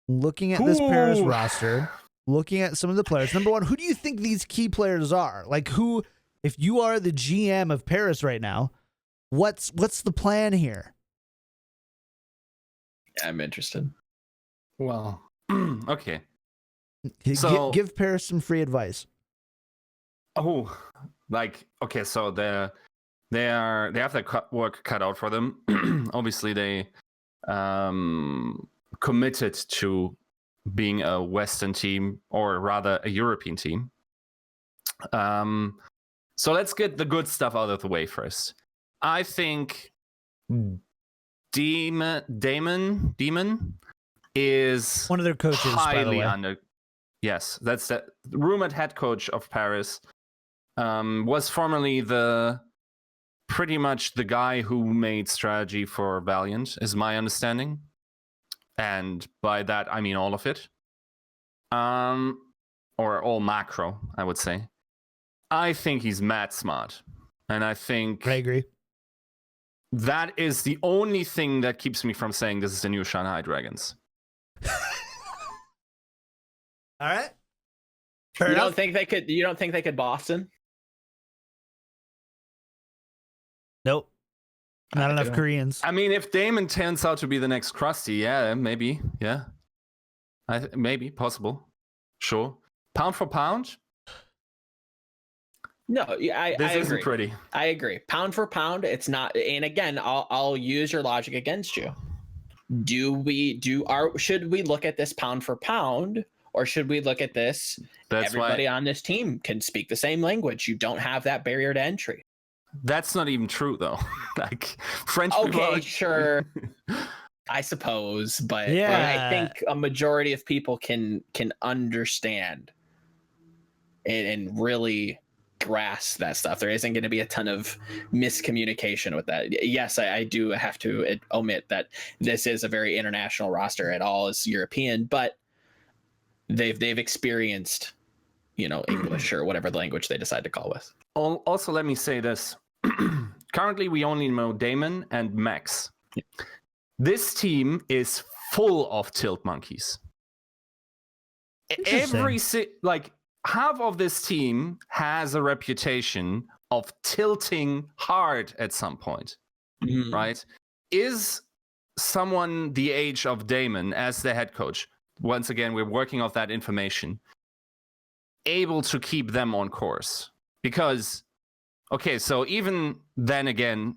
S1: Looking at this Paris roster, looking at some of the players. Number one, who do you think these key players are? Like, who, if you are the GM of Paris right now, what's the plan here?
S2: I'm interested.
S3: Well, okay.
S1: So give Paris some free advice.
S3: Oh, like, okay, so they have their work cut out for them. Obviously, they committed to being a Western team, or rather a European team. So let's get the good stuff out of the way first. I think Damon is
S1: one of their coaches, by the way.
S3: Yes, that's the rumored head coach of Paris. Was formerly pretty much the guy who made strategy for Valiant, is my understanding. And by that, I mean all of it. Or all macro, I would say. I think he's mad smart. And I
S1: agree.
S3: That is the only thing that keeps me from saying this is the new Shanghai Dragons.
S1: All right.
S2: You don't think they could Boston?
S1: Nope. Not enough Koreans.
S3: I mean, if Damon turns out to be the next Krusty, yeah, maybe. Yeah. Maybe. Possible. Sure. Pound for pound?
S2: No, I agree.
S3: Isn't pretty.
S2: I agree. Pound for pound, it's not. And again, I'll use your logic against you. should we look at this pound for pound, or should we look at this? Everybody on this team can speak the same language. You don't have that barrier to entry.
S3: That's not even true, though. Like French people.
S2: Okay, sure. I suppose, but
S1: Yeah.
S2: I think a majority of people can understand and really grasp that stuff. There isn't going to be a ton of miscommunication with that. Yes, I do have to omit that this is a very international roster. It all is European, but they've experienced, English or whatever the language they decide to call with.
S3: Also, let me say this. Currently, we only know Damon and Max.
S2: Yeah.
S3: This team is full of tilt monkeys. Half of this team has a reputation of tilting hard at some point, right? Is someone the age of Damon as the head coach? Once again, we're working off that information, able to keep them on course. Because, okay, so even then again,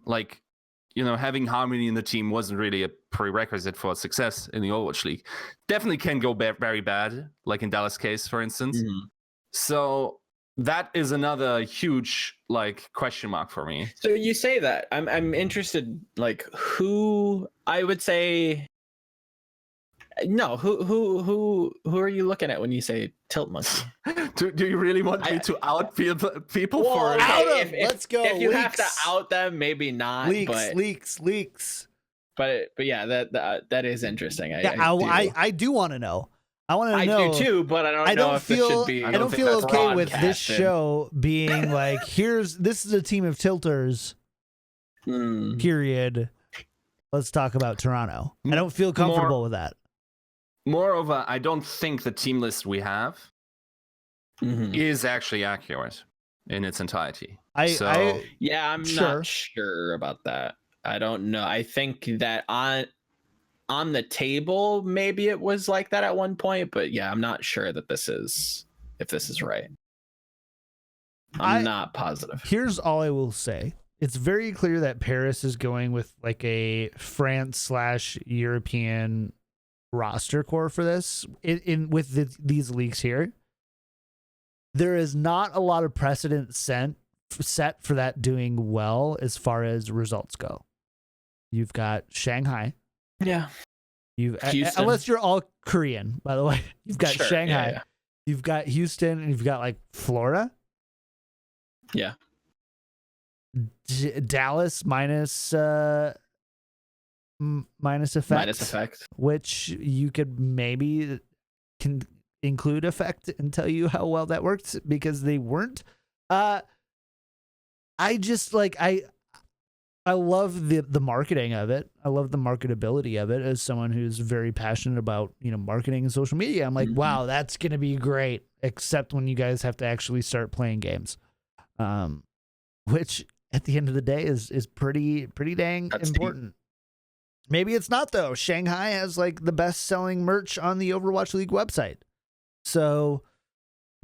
S3: having harmony in the team wasn't really a prerequisite for success in the Overwatch League. Definitely can go very bad, like in Dallas' case, for instance.
S2: Mm-hmm.
S3: So that is another huge question mark for me.
S2: So you say that. I'm interested, who I would say. No, who are you looking at when you say tilt monkey?
S3: Do you really want me to out people for?
S1: Let's go.
S2: If you have to out them, maybe not.
S1: Leaks.
S2: But yeah, that is interesting.
S1: I do want to know. I want to know.
S2: I do too, but I don't know if this should be.
S1: I don't feel okay with this show being like, this is a team of tilters. Period. Let's talk about Toronto. I don't feel comfortable with that.
S3: Moreover, I don't think the team list we have is actually accurate in its entirety.
S2: I'm not sure about that. I don't know. I think that on the table, maybe it was like that at one point, but yeah, I'm not sure that this is right. I'm not positive.
S1: Here's all I will say. It's very clear that Paris is going with a France/European roster core for this with these leagues here. There is not a lot of precedent set for that doing well as far as results go. You've got Shanghai.
S2: Yeah.
S1: Unless you're all Korean, by the way. You've got Shanghai.
S2: Yeah.
S1: You've got Houston, and you've got Florida.
S2: Yeah.
S1: Dallas minus effect, which you could maybe can include effect and tell you how well that worked because they weren't. I just I love the marketing of it. I love the marketability of it as someone who's very passionate about marketing and social media. I'm like, wow, that's gonna be great. Except when you guys have to actually start playing games, which at the end of the day is pretty dang important. Deep. Maybe it's not though. Shanghai has the best selling merch on the Overwatch League website, so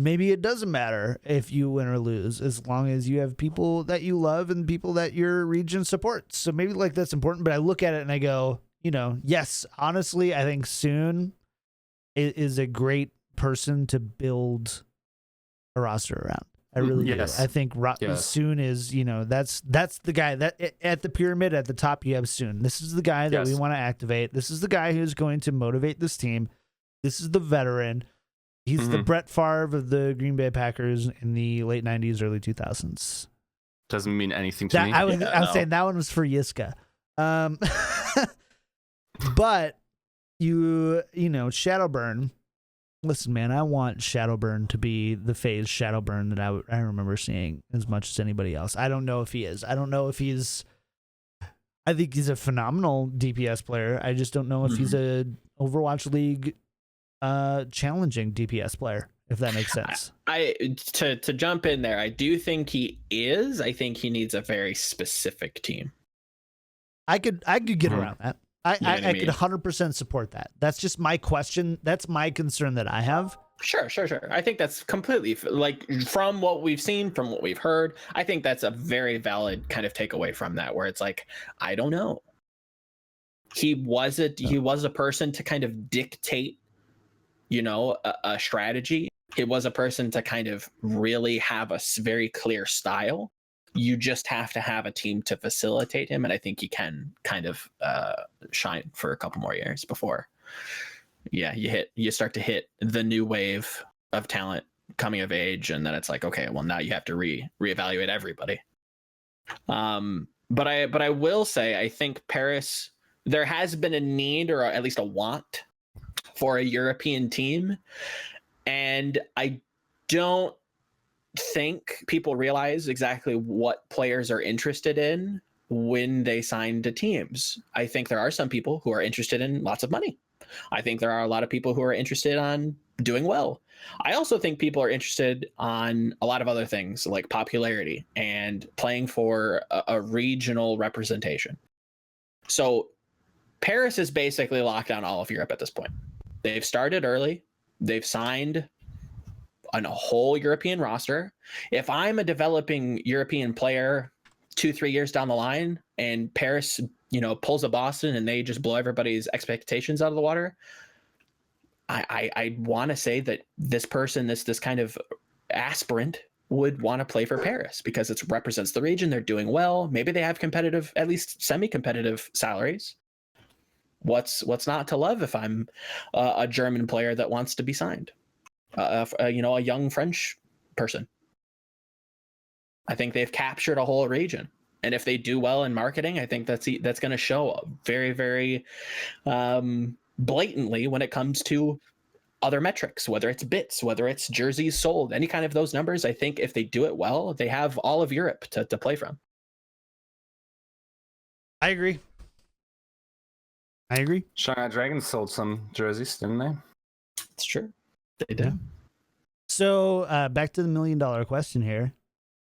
S1: maybe it doesn't matter if you win or lose as long as you have people that you love and people that your region supports. So maybe that's important. But I look at it and I go, yes, honestly, I think Soon is a great person to build a roster around. I really do. I think Soon is, that's the guy that at the pyramid at the top you have Soon. This is the guy that we want to activate. This is the guy who's going to motivate this team. This is the veteran. He's the Brett Favre of the Green Bay Packers in the late 90s, early 2000s.
S3: Doesn't mean anything to me.
S1: I was saying that one was for Yiska. But Shadowburn. Listen, man, I want Shadowburn to be the phase Shadowburn that I remember seeing as much as anybody else. I don't know if he is. I don't know if he's. I think he's a phenomenal DPS player. I just don't know if he's a Overwatch League challenging DPS player, if that makes sense.
S2: To jump in there, I do think he is. I think he needs a very specific team.
S1: I could get around that. I could 100% support that. That's just my question. That's my concern that I have.
S2: Sure. I think that's completely from what we've seen, from what we've heard. I think that's a very valid kind of takeaway from that, where it's I don't know. he was a person to kind of dictate, a strategy. He was a person to kind of really have a very clear style. You just have to have a team to facilitate him, and I think he can kind of shine for a couple more years before, you start to hit the new wave of talent coming of age, and then it's like, okay, well, now you have to reevaluate everybody. But I will say, I think Paris, there has been a need, or at least a want, for a European team, and I don't think people realize exactly what players are interested in when they sign to teams. I think there are some people who are interested in lots of money. I think there are a lot of people who are interested on doing well. I also think people are interested on a lot of other things like popularity and playing for a regional representation. So Paris is basically locked down all of Europe at this point. They've started early. They've signed a whole European roster. If I'm a developing European player 2-3 years down the line and Paris, pulls a Boston and they just blow everybody's expectations out of the water, I want to say that this person, this kind of aspirant, would want to play for Paris because it represents the region. They're doing well. Maybe they have competitive, at least semi-competitive salaries. What's not to love if I'm a German player that wants to be signed? A young French person. I think they've captured a whole region, and if they do well in marketing, I think that's going to show very, very blatantly when it comes to other metrics, whether it's bits, whether it's jerseys sold, any kind of those numbers. I think if they do it well, they have all of Europe to play from.
S1: I agree.
S3: Shanghai Dragons sold some jerseys, didn't they?
S2: It's true. They did.
S1: Yeah. So back to the $1 million question here.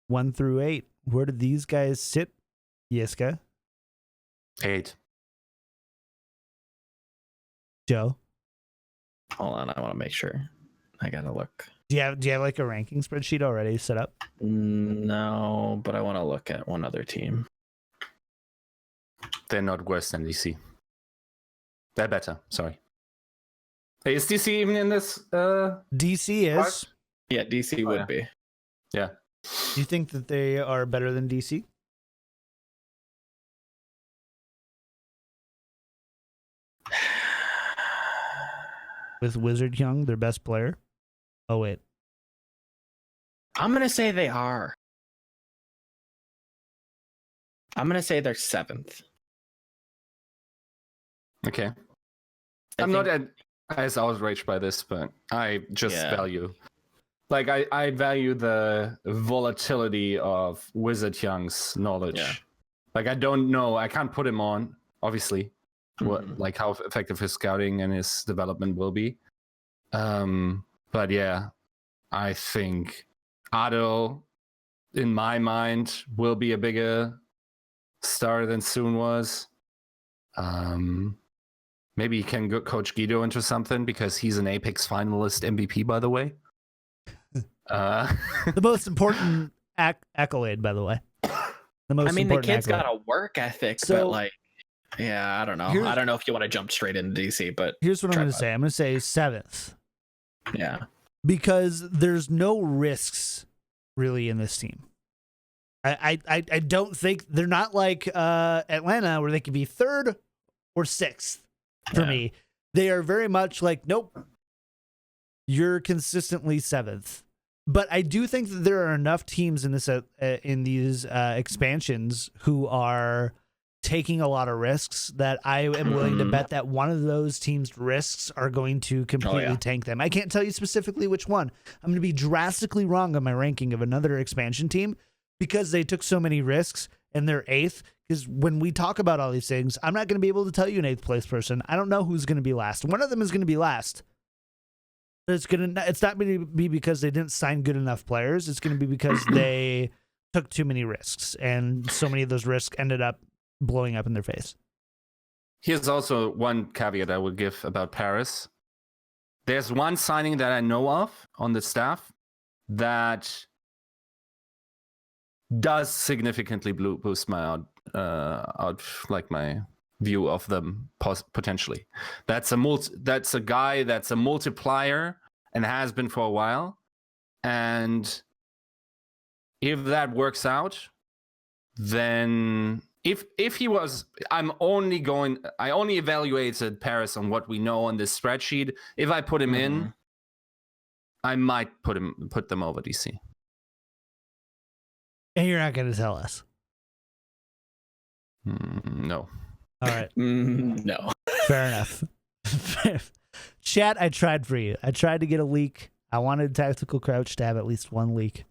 S1: 1 through 8. Where do these guys sit, Yiska?
S3: 8.
S1: Joe?
S2: Hold on, I want to make sure. I gotta look.
S1: Do you have like a ranking spreadsheet already set up?
S2: No, but I want to look at one other team.
S3: They're not worse than DC. They're better. Sorry. Hey, is DC even in this?
S1: DC is.
S3: part?
S2: Yeah, DC would
S3: yeah.
S2: be.
S3: Yeah.
S1: Do you think that they are better than DC? With Wizard Young, their best player? Oh, wait.
S2: I'm going to say they are. I'm going to say they're 7th.
S3: Okay. I'm not as outraged by this, but I just value. Like, I value the volatility of Wizard Young's knowledge.
S2: Yeah.
S3: Like, I don't know. I can't put him on, obviously, like how effective his scouting and his development will be. But yeah, I think Ado, in my mind, will be a bigger star than Soon was. Maybe he can coach Guido into something because he's an Apex finalist MVP, by the way.
S1: The most important accolade, by the way.
S2: The kid's got a work ethic,
S1: so,
S2: but like, I don't know. I don't know if you want to jump straight into DC, but
S1: here's what I'm going to say. I'm going to say 7th.
S2: Yeah.
S1: Because there's no risks really in this team. I don't think they're not like Atlanta where they could be 3rd or 6th for me. They are very much like, nope, you're consistently 7th. But I do think that there are enough teams in this in these expansions who are taking a lot of risks that I am willing to bet that one of those teams' risks are going to completely tank them. I can't tell you specifically which one. I'm going to be drastically wrong on my ranking of another expansion team because they took so many risks and they're 8th. Because when we talk about all these things, I'm not going to be able to tell you an 8th place person. I don't know who's going to be last. One of them is going to be last. It's not going to be because they didn't sign good enough players. It's going to be because they took too many risks, and so many of those risks ended up blowing up in their face.
S3: Here's also one caveat I would give about Paris. There's one signing that I know of on the staff that does significantly boost my my view of them potentially. That's a guy that's a multiplier and has been for a while. And if that works out, then if he was, I only evaluated Paris on what we know on this spreadsheet. If I put him in, I might put them over DC.
S1: And you're not going to tell us.
S3: No.
S1: All right.
S2: No.
S1: Fair enough. Chat, I tried for you. I tried to get a leak. I wanted Tactical Crouch to have at least one leak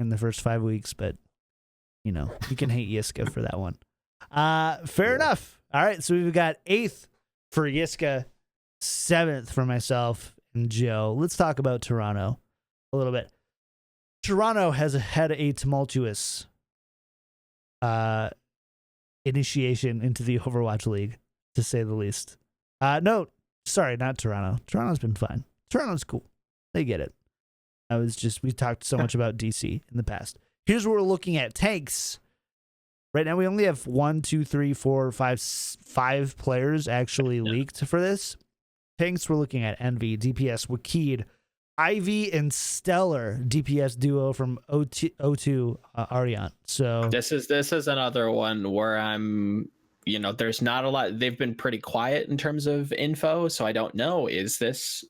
S1: in the first 5 weeks, but you can hate Yiska for that one. Fair enough. All right, so we've got 8th for Yiska, 7th for myself and Joe. Let's talk about Toronto a little bit. Toronto has had a tumultuous initiation into the Overwatch League, to say the least. No, sorry, not Toronto. Toronto's been fine. Toronto's cool. They get it. We talked so much about DC in the past. Here's where we're looking at tanks. Right now, we only have 5 players actually leaked for this. Tanks, we're looking at Envy, DPS, Wakid, Ivy, and Stellar DPS duo from O2 Ariant. So
S2: this is another one where I'm, there's not a lot. They've been pretty quiet in terms of info, so I don't know. Is this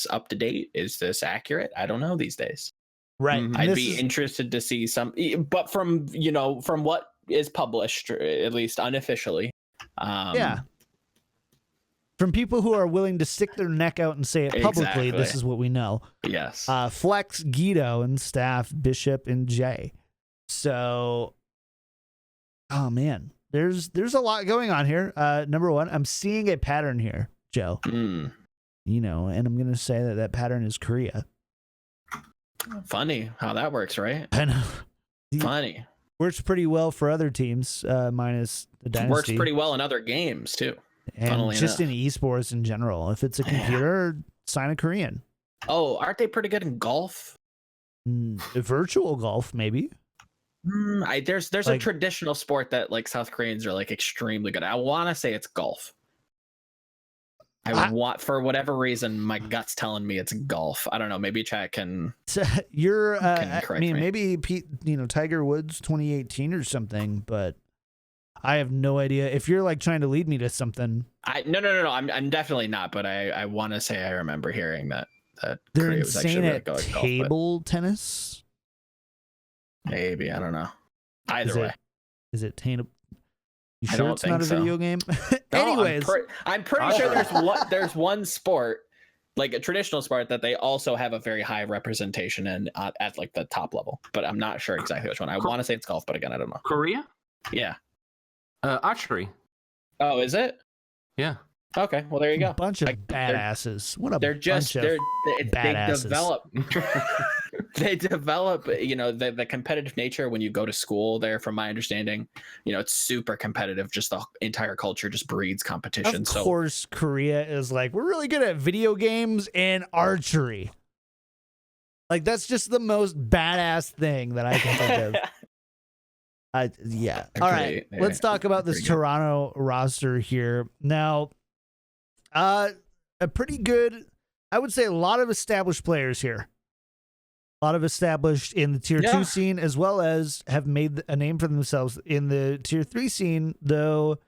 S2: up to date? Is this accurate? I don't know these days.
S1: Right.
S2: I'd be interested to see some, but from what is published, at least unofficially.
S1: Yeah. From people who are willing to stick their neck out and say it publicly, This is what we know.
S2: Yes.
S1: Flex, Guido, and staff, Bishop, and Jay. So, oh man, there's a lot going on here. Number one, I'm seeing a pattern here, Joe. And I'm going to say that pattern is Korea.
S2: Funny how that works, right?
S1: I know.
S2: Funny.
S1: Works pretty well for other teams, minus the Dynasty.
S2: Works pretty well in other games, too.
S1: And just in esports in general. If it's a computer, sign a Korean.
S2: Oh, aren't they pretty good in golf?
S1: Virtual golf, maybe.
S2: There's a traditional sport that South Koreans are extremely good at. I want to say it's golf. For whatever reason, my gut's telling me it's golf. I don't know. Maybe chat can.
S1: You're.
S2: Correct me.
S1: Maybe Tiger Woods 2018 or something, but I have no idea. If you're trying to lead me to something,
S2: No. I'm definitely not. But I want to say I remember hearing that
S1: they're
S2: Korea was
S1: insane
S2: really
S1: at
S2: good at golf,
S1: table tennis.
S2: Maybe I don't know. Either way,
S1: is it table? You
S2: I
S1: sure
S2: don't
S1: it's not a
S2: think so.
S1: video game?
S2: No,
S1: Anyways,
S2: I'm pretty sure there's one sport, a traditional sport, that they also have a very high representation in at the top level, but I'm not sure exactly which one. I want to say it's golf, but again, I don't know.
S3: Korea?
S2: Yeah.
S3: Archery.
S2: Oh, is it?
S3: Yeah.
S2: Okay, well there you go.
S1: A bunch of badasses. What a bunch of badasses.
S2: They develop the competitive nature when you go to school there. From my understanding, it's super competitive. Just the entire culture just breeds competition.
S1: Of course, Korea is we're really good at video games and archery. That's just the most badass thing that I can think of. Yeah. All right. Let's talk about this Toronto roster here. Now, a pretty good, I would say, a lot of established players here. A lot of established in the tier 2 scene, as well as have made a name for themselves in the tier 3 scene, though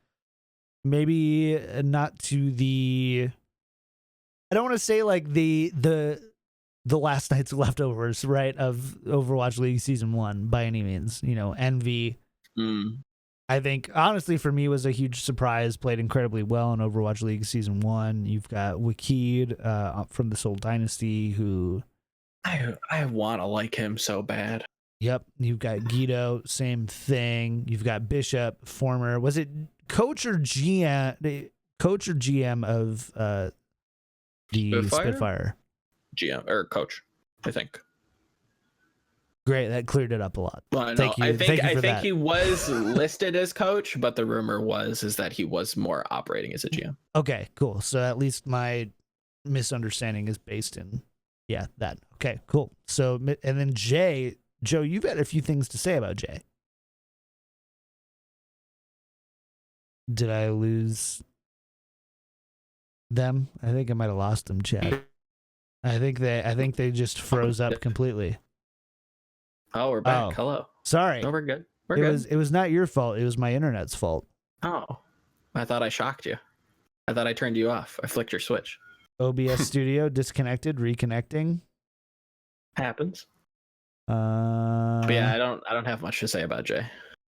S1: maybe not to the, I don't want to say the last night's leftovers, right, of Overwatch League Season 1 by any means. Envy, I think, honestly, for me, was a huge surprise, played incredibly well in Overwatch League Season 1. You've got Wakid from the Seoul Dynasty, who...
S2: I want to like him so bad.
S1: Yep. You've got Guido, same thing. You've got Bishop, former... Was it coach or GM? Coach or GM of the Spitfire?
S2: GM, or coach, I think.
S1: Great, that cleared it up a lot.
S2: Well,
S1: Thank you.
S2: I think
S1: that.
S2: he was listed as coach, but the rumor is that he was more operating as a GM.
S1: Okay, cool. So at least my misunderstanding is based in, that. Okay, cool. So, and then Joe, you've had a few things to say about Jay. Did I lose them? I think I might have lost them, Chad. I think they just froze up completely.
S2: Oh, we're back.
S1: Oh.
S2: Hello.
S1: Sorry.
S2: No, we're good.
S1: It was not your fault. It was my internet's fault.
S2: Oh, I thought I shocked you. I thought I turned you off. I flicked your switch.
S1: OBS Studio disconnected, reconnecting.
S2: Happens. But yeah, I don't have much to say about Jay.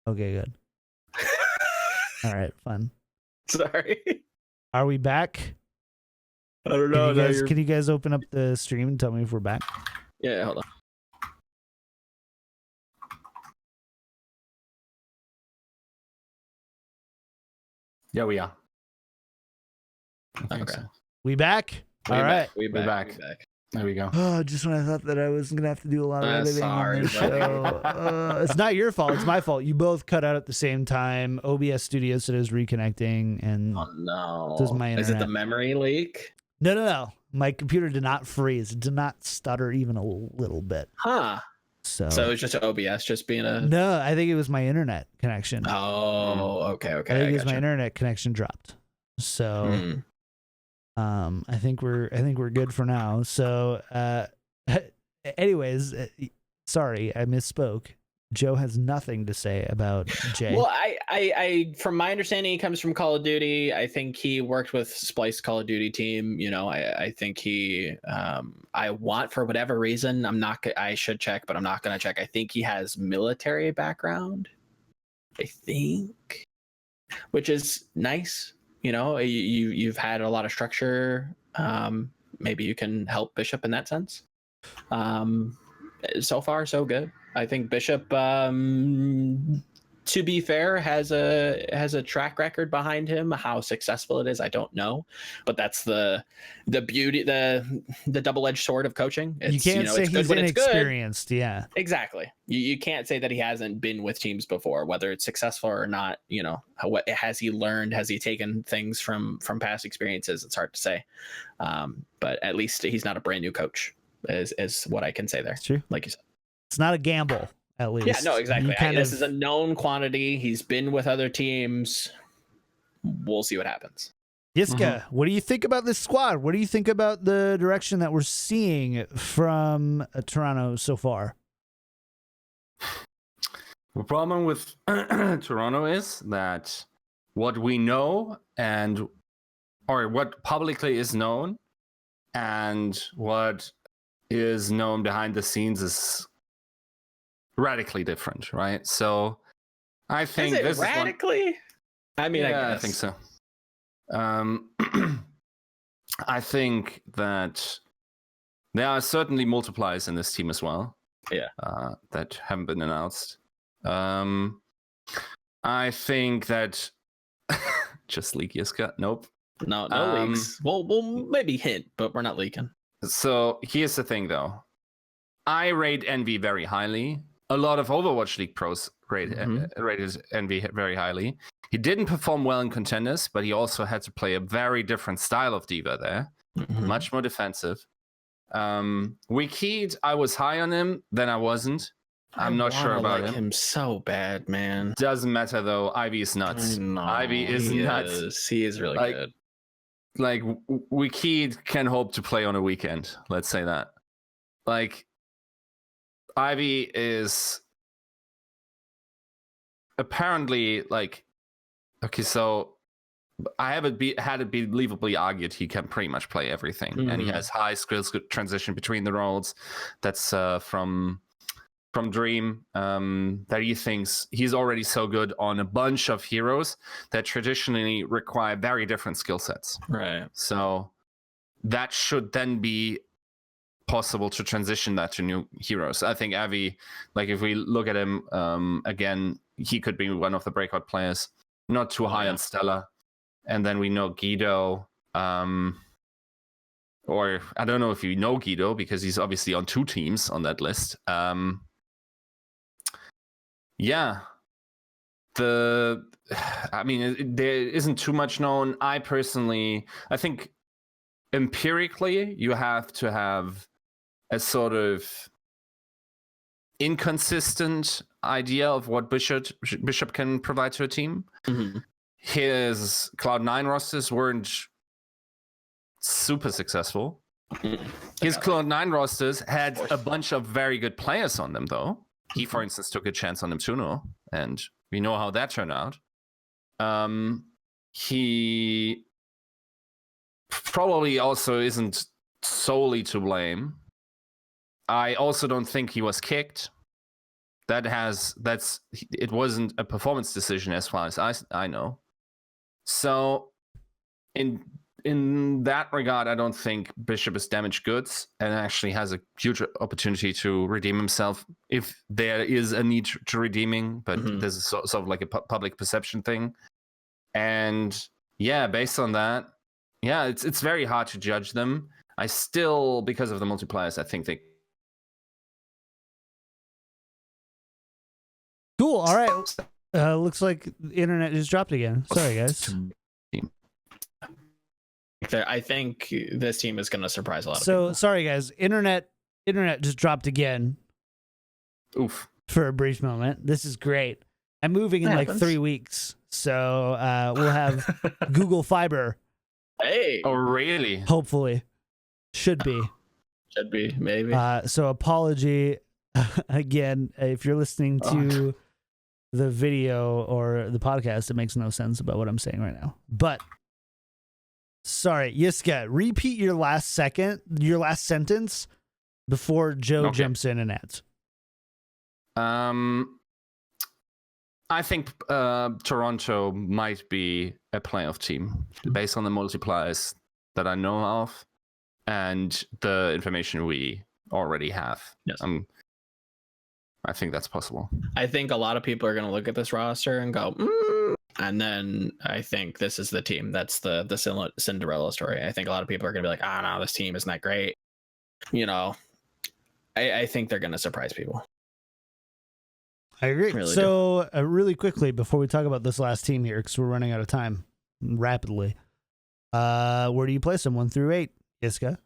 S1: Okay, good. All right, fun.
S2: Sorry.
S1: Are we back?
S2: I don't know.
S1: Can you guys open up the stream and tell me if we're back?
S2: Yeah, hold on.
S3: Yeah, we are.
S2: Okay.
S3: So.
S1: We back? All right.
S2: We back.
S3: There we go.
S1: Oh, just when I thought that I was gonna have to do a lot of editing on this
S2: sorry,
S1: show. It's not your fault. It's my fault. You both cut out at the same time. OBS Studio said it was reconnecting, and
S2: Oh no!
S1: This is my
S2: Is it the
S1: internet.
S2: memory leak?
S1: No. My computer did not freeze. It did not stutter even a little bit.
S2: Huh?
S1: So
S2: So it's just OBS just being a.
S1: no, I think it was my internet connection.
S2: Oh, okay.
S1: I think it was my internet connection dropped. So I think we're good for now. So anyways, sorry, I misspoke. Joe has nothing to say about Jay.
S2: Well, I from my understanding, he comes from Call of Duty. I think he worked with Splice Call of Duty team. You know, I think he, I want for whatever reason, I should check, but I'm not going to check. I think he has military background. I think, which is nice. You know, you've had a lot of structure. Maybe you can help Bishop in that sense. So far, so good. I think Bishop, to be fair, has a track record behind him. How successful it is, I don't know, but that's the beauty, the double-edged sword of coaching. It's,
S1: you can't say
S2: it's good
S1: he's
S2: when it's good.
S1: inexperienced. Yeah,
S2: exactly. You can't say that he hasn't been with teams before, whether it's successful or not. You know, what has he learned? Has he taken things from past experiences? It's hard to say, but at least he's not a brand new coach. Is what I can say there.
S1: That's true.
S2: Like you said.
S1: It's not a gamble, at least.
S2: Yeah, no, exactly.
S1: You
S2: This is a known quantity. He's been with other teams. We'll see what happens.
S1: Yiska, what do you think about this squad? What do you think about the direction that we're seeing from Toronto so far?
S3: The problem with Toronto is that what we know or what publicly is known and what is known behind the scenes is radically different, right? So I think
S2: is it
S3: this
S2: radically?
S3: is
S2: I mean,
S3: yeah,
S2: I
S3: I think so. I think that there are certainly multipliers in this team as well.
S2: Yeah.
S3: That haven't been announced. I think that just leak Yiska. Nope.
S2: No leaks. We'll maybe hint, but we're not leaking.
S3: So here's the thing, though. I rate Envy very highly. A lot of Overwatch League pros rated Envy very highly. He didn't perform well in contenders, but he also had to play a very different style of diva there. Much more defensive. Wikid, I was high on him, then I wasn't. I'm not sure about
S2: him so bad, man.
S3: Doesn't matter though. Ivy is nuts. Ivy is nuts.
S2: He is really good.
S3: Like Wikid can hope to play on a weekend. Let's say that. Like Ivy is apparently like okay. So I had it believably argued he can pretty much play everything, and he has high skills transition between the roles. That's from Dream, that he thinks he's already so good on a bunch of heroes that traditionally require very different skill sets.
S2: Right.
S3: So that should then be possible to transition that to new heroes. I think Avi, like if we look at him again, he could be one of the breakout players. Not too high on Stella. And then we know Guido, or I don't know if you know Guido because he's obviously on 2 teams on that list. Yeah. I mean, there isn't too much known. I think empirically, you have to have a sort of inconsistent idea of what Bishop can provide to a team. his Cloud9 rosters weren't super successful. His Cloud9 rosters had a bunch of very good players on them, though. He, for instance, took a chance on Neptuno, and we know how that turned out. He probably also isn't solely to blame. I also don't think he was kicked. It wasn't a performance decision as far as I know. So in that regard, I don't think Bishop is damaged goods and actually has a huge opportunity to redeem himself if there is a need to redeeming, but this is sort of like a public perception thing. And yeah, based on that, yeah, it's very hard to judge them. I still, because of the multipliers, I think they...
S1: Cool. All right. Looks like the internet just dropped again. Sorry, guys.
S2: I think this team is going to surprise a lot of people.
S1: Sorry, guys. Internet just dropped again.
S3: Oof.
S1: For a brief moment. This is great. I'm moving in like 3 weeks, so we'll have Google Fiber.
S2: Hey.
S3: Oh, really?
S1: Hopefully. Should be,
S2: maybe.
S1: So apology again if you're listening to the video or the podcast. It makes no sense about what I'm saying right now. But sorry, Yiska, repeat your last sentence before Joe jumps in and adds.
S3: I think Toronto might be a playoff team based on the multipliers that I know of and the information we already have.
S2: Yes.
S3: I think that's possible.
S2: I think a lot of people are going to look at this roster and go, and then I think this is the team. That's the Cinderella story. I think a lot of people are going to be like, no, this team isn't that great. You know, I think they're going to surprise people.
S1: I agree.
S2: Really
S1: so really quickly, before we talk about this last team here, because we're running out of time rapidly, where do you place them 1 through 8, Yiska?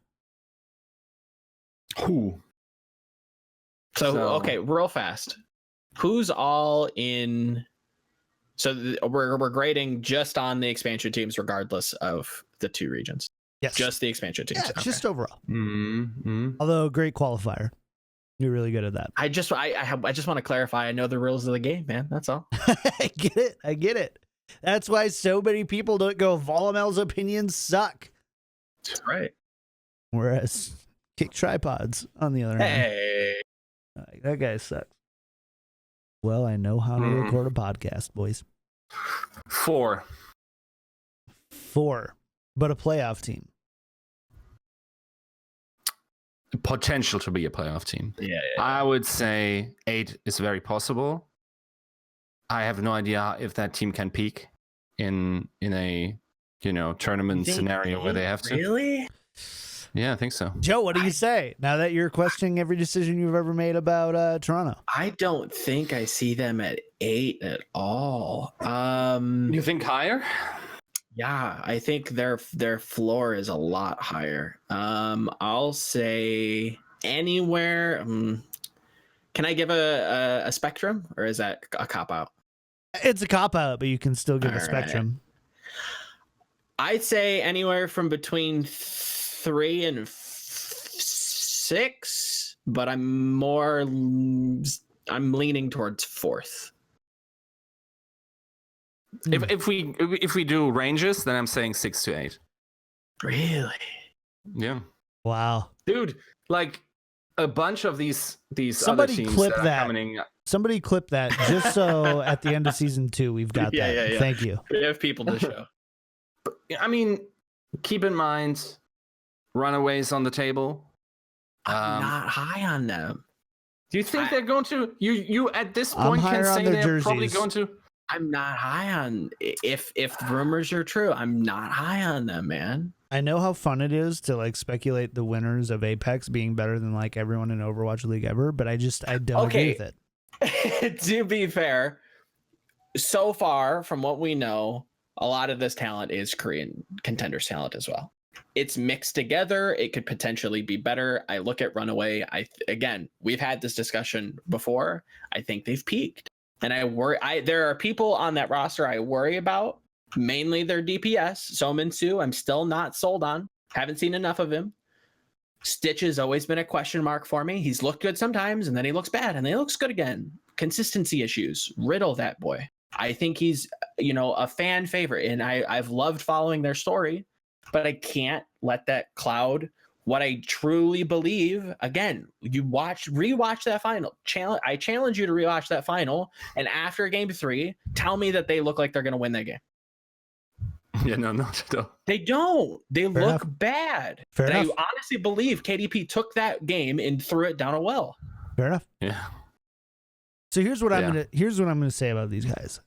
S3: Who?
S2: So, okay, real fast. Who's all in? So we're grading just on the expansion teams, regardless of the 2 regions.
S1: Yes,
S2: just the expansion teams.
S1: Yeah,
S2: okay.
S1: Just overall.
S3: Mm-hmm.
S1: Although great qualifier, you're really good at that.
S2: I just want to clarify. I know the rules of the game, man. That's all.
S1: I get it. That's why so many people don't go. Volamel's opinions suck.
S2: That's right.
S1: Whereas KickedTripods, on the other hand, that guy sucks. Well, I know how to record a podcast, boys.
S3: 4,
S1: but a playoff team.
S3: Potential to be a playoff team.
S2: Yeah.
S3: I would say 8 is very possible. I have no idea if that team can peak in a tournament scenario where they have to.
S2: Really?
S3: Yeah, I think so.
S1: Joe, what do you say now that you're questioning every decision you've ever made about Toronto?
S2: I don't think I see them at 8 at all.
S3: You think higher?
S2: Yeah, I think their floor is a lot higher. I'll say anywhere. Can I give a spectrum, or is that a cop out?
S1: It's a cop out, but you can still give
S2: All
S1: a spectrum.
S2: I'd say anywhere from between 3 and 6, but I'm leaning towards 4th.
S3: If we do ranges, then I'm saying 6 to 8.
S2: Really?
S3: Yeah.
S1: Wow.
S3: Dude, like a bunch of these
S1: Somebody
S3: other teams
S1: clip
S3: that
S1: that.
S3: are coming.
S1: Somebody clip that just so at the end of season 2 we've got that.
S2: Yeah.
S1: Thank you.
S2: We have people to show.
S3: I mean, keep in mind, Runaways on the table.
S2: I'm not high on them.
S3: Do you think they're going to? You at this
S1: I'm
S3: point can
S1: higher on
S3: say
S1: their
S3: they're probably
S1: jerseys.
S3: going to.
S2: I'm not high on. If the rumors are true, I'm not high on them, man.
S1: I know how fun it is to like speculate the winners of Apex being better than like everyone in Overwatch League ever, but I don't agree with it.
S2: To be fair, so far from what we know, a lot of this talent is Korean contenders talent as well. It's mixed together. It could potentially be better. I look at Runaway. Again, we've had this discussion before. I think they've peaked, and I worry. There are people on that roster I worry about, mainly their DPS. Sominsu, I'm still not sold on. Haven't seen enough of him. Stitch has always been a question mark for me. He's looked good sometimes, and then he looks bad, and then he looks good again. Consistency issues. Riddle that boy. I think he's, a fan favorite, and I've loved following their story, but I can't let that cloud what I truly believe. Again, rewatch that final. I challenge you to rewatch that final, and after game 3, tell me that they look like they're going to win that game.
S3: Yeah, no, not at all.
S2: They don't. They
S1: Fair
S2: look
S1: enough.
S2: bad.
S1: Fair
S2: I
S1: enough.
S2: honestly believe KDP took that game and threw it down a well.
S1: Fair enough.
S3: Yeah.
S1: So here's what
S3: Yeah.
S1: I'm gonna say about these guys.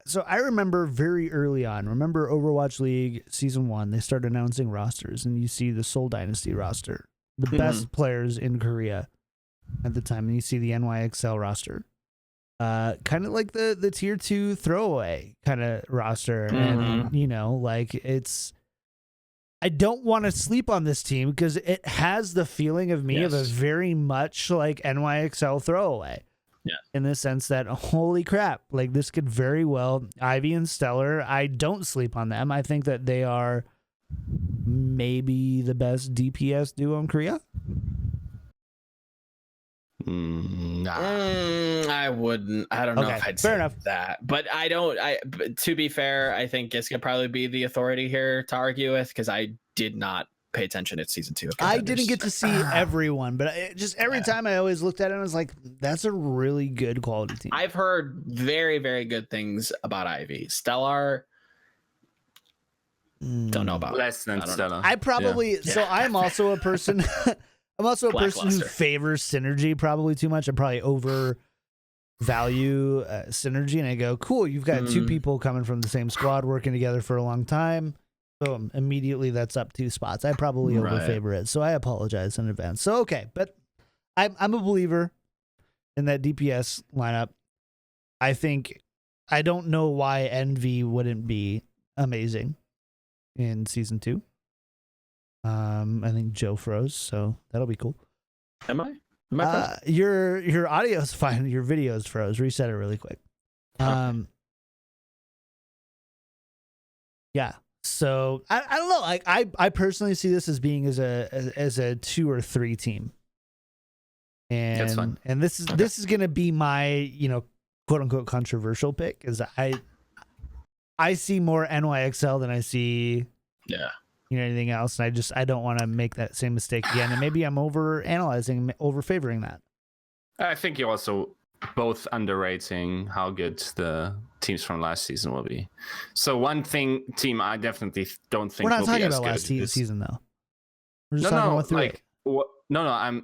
S1: So I remember very early on. Remember Overwatch League Season 1? They started announcing rosters, and you see the Seoul Dynasty roster, the best players in Korea at the time, and you see the NYXL roster, kind of like the tier 2 throwaway kind of roster, and it's. I don't want to sleep on this team because it has the feeling of me of a very much like NYXL throwaway.
S2: Yeah.
S1: In the sense that, holy crap, like this could very well, Ivy and Stellar, I don't sleep on them. I think that they are maybe the best DPS duo in Korea.
S3: Nah.
S2: I wouldn't. I don't know
S1: Okay,
S2: if I'd
S1: fair
S2: say
S1: enough.
S2: that, but I don't. But to be fair, I think Yiska probably be the authority here to argue with, because I did not pay attention at season 2. Of
S1: I
S2: Contenders.
S1: didn't get to see everyone, but just every time I always looked at it, I was like, that's a really good quality team.
S2: I've heard very, very good things about Ivy. Stellar, don't know about.
S3: Less than
S2: I don't know.
S3: Stella.
S1: I probably so I'm also a person I'm also a person who
S2: Lackluster.
S1: favors synergy probably too much. I probably overvalue synergy, and I go, cool, you've got two people coming from the same squad working together for a long time. Boom, immediately that's up 2 spots. I probably overfavor it, so I apologize in advance. So okay, but I'm a believer in that DPS lineup. I don't know why Envy wouldn't be amazing in season 2. I think Joe froze, so that'll be cool.
S2: Am I? Am I frozen?
S1: Your audio's fine. Your video's froze. Reset it really quick. Yeah. So I don't know. Like I personally see this as being as a 2 or 3 team. And
S3: That's fine.
S1: And this is gonna be my quote unquote controversial pick, is I see more NYXL than I see anything else, and I don't want to make that same mistake again. And maybe I'm over analyzing, over favoring that.
S3: I think you're also both underrating how good the teams from last season will be. So one team I definitely don't think
S1: We're not
S3: will
S1: talking
S3: be as
S1: about last
S3: good is-
S1: season though. We're just talking about through it.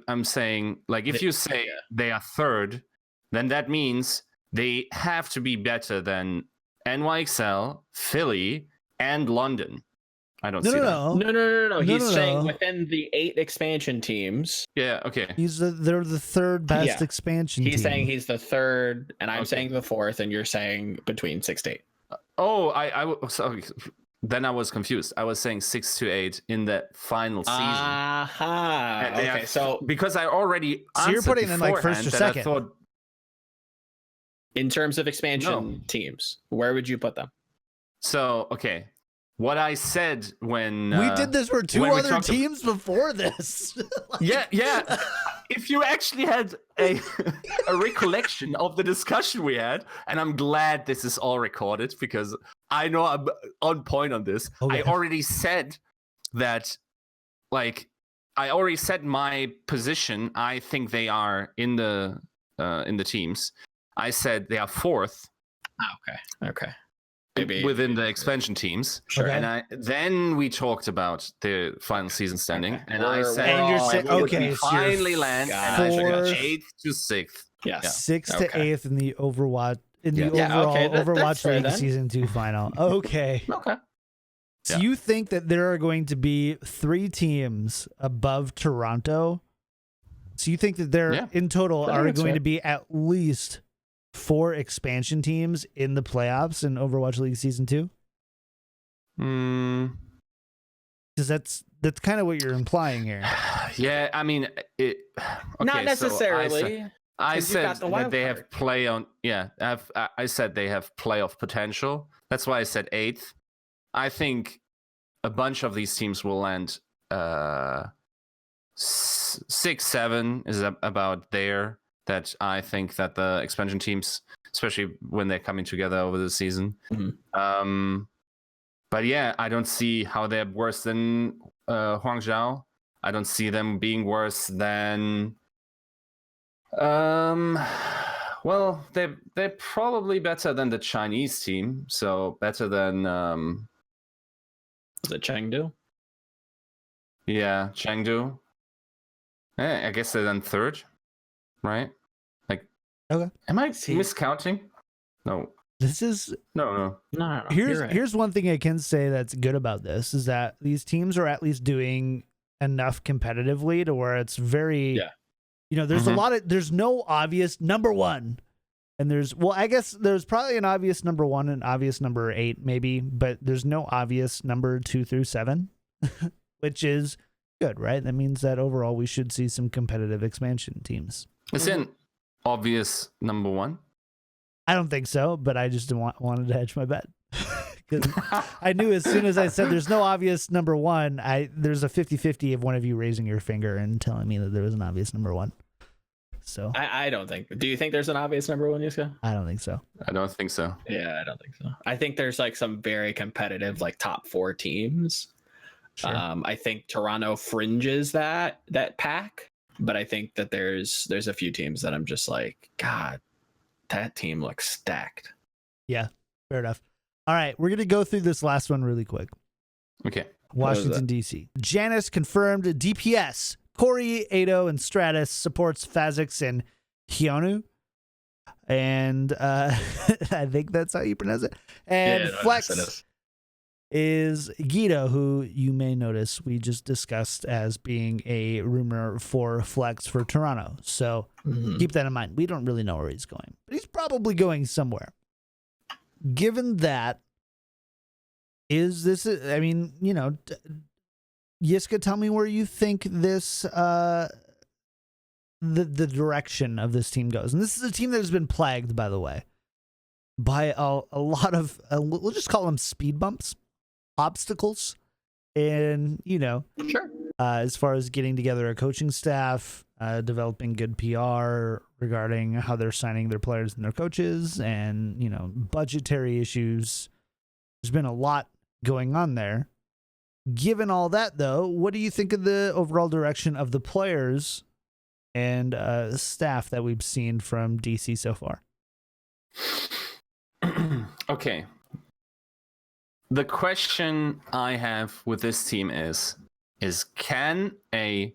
S3: I'm saying, like, if you say they are third, then that means they have to be better than NYXL, Philly, and London. I don't see that.
S2: No. He's saying
S1: no.
S2: within the 8 expansion teams.
S3: Yeah, okay.
S1: They're the third best expansion team.
S2: He's saying he's the third, and I'm
S3: Okay.
S2: saying the 4th, and you're saying between 6 to 8.
S3: Oh, sorry. Then I was confused. I was saying 6 to 8 in the final season.
S2: Aha.
S3: And they
S2: Okay,
S3: have-
S2: so
S3: because I already
S1: So you're
S3: answered
S1: putting them, like, first or
S3: beforehand that I
S1: second?
S3: thought-
S2: in terms of expansion teams, where would you put them?
S3: so okay, what I said when
S1: we did this for 2
S3: when we
S1: other
S3: talked
S1: teams before this.
S3: yeah. If you actually had a recollection of the discussion we had, and I'm glad this is all recorded because I know I'm on point on this.
S1: Oh, yeah.
S3: I already said that, like, I already said my position. I think they are in the teams. I said they are 4th
S2: Okay. Maybe
S3: within the expansion teams.
S2: Sure.
S1: Okay.
S3: And then we talked about the final season standing,
S2: Okay.
S3: and I
S2: We're-
S3: said,
S1: And you're
S2: all-
S1: saying-
S3: we would
S1: okay, so you're
S3: finally land, and I
S1: fourth-
S3: said 8th to 6th.
S2: Yes.
S1: 6th to
S2: Okay.
S1: 8th in the Overwatch
S2: Yeah,
S1: overall
S2: okay, that's
S1: Overwatch
S2: fair
S1: League
S2: then.
S1: season 2 final. Okay.
S2: Okay.
S1: So
S3: Yeah.
S1: you think that there are going to be 3 teams above Toronto? So you think that there
S3: Yeah.
S1: in total
S2: I think
S1: are
S2: that's
S1: going
S2: fair.
S1: to be at least 4 expansion teams in the playoffs in Overwatch League season 2? Because that's kind of what you're implying here.
S3: Yeah, I mean, okay,
S2: Not necessarily.
S3: I
S2: 'cause you've got
S3: said
S2: the
S3: that
S2: wild
S3: they
S2: card.
S3: have play on. Yeah, I said they have playoff potential. That's why I said 8th. I think a bunch of these teams will land 6, 7 is about there. That I think that the expansion teams, especially when they're coming together over the season. But yeah, I don't see how they're worse than Huangzhou. I don't see them being worse than. Well, they're probably better than the Chinese team, so better than.
S2: Was it Chengdu?
S3: Yeah, Chengdu. I guess they're then third, right? Like,
S1: Okay.
S3: Am I miscounting? No.
S1: This is
S3: No.
S1: Here's one thing I can say that's good about this is that these teams are at least doing enough competitively to where it's very, there's a lot of, there's no obvious number one. And I guess there's probably an obvious number 1 and obvious number 8 maybe, but there's no obvious number 2 through 7, which is good, right? That means that overall we should see some competitive expansion teams.
S3: Is it an obvious number 1?
S1: I don't think so, but I just wanted to hedge my bet. Because I knew as soon as I said there's no obvious number 1, there's a 50-50 of one of you raising your finger and telling me that there was an obvious number 1. So
S2: I don't think. Do you think there's an obvious number 1, Yiska?
S1: I don't think so.
S3: I don't think so.
S2: Yeah, I don't think so. I think there's like some very competitive like top 4 teams.
S1: Sure.
S2: I think Toronto fringes that pack, but I think that there's a few teams that I'm just like, God, that team looks stacked.
S1: Yeah, fair enough. All right, we're gonna go through this last one really quick.
S3: Okay.
S1: Washington D.C. Janice confirmed DPS. Corey, Ado, and Stratus supports Phasix and Hyonu. And I think that's how you pronounce it. And Flex is Guido, who you may notice we just discussed as being a rumor for Flex for Toronto. So keep that in mind. We don't really know where he's going, but he's probably going somewhere. Given that, is this, I mean, Yiska, tell me where you think this the direction of this team goes. And this is a team that has been plagued, by the way, by a lot of we'll just call them speed bumps, obstacles, and
S2: sure.
S1: As far as getting together a coaching staff, developing good PR regarding how they're signing their players and their coaches, and budgetary issues. There's been a lot going on there. Given all that, though, what do you think of the overall direction of the players and staff that we've seen from DC so far?
S3: Okay. The question I have with this team is can a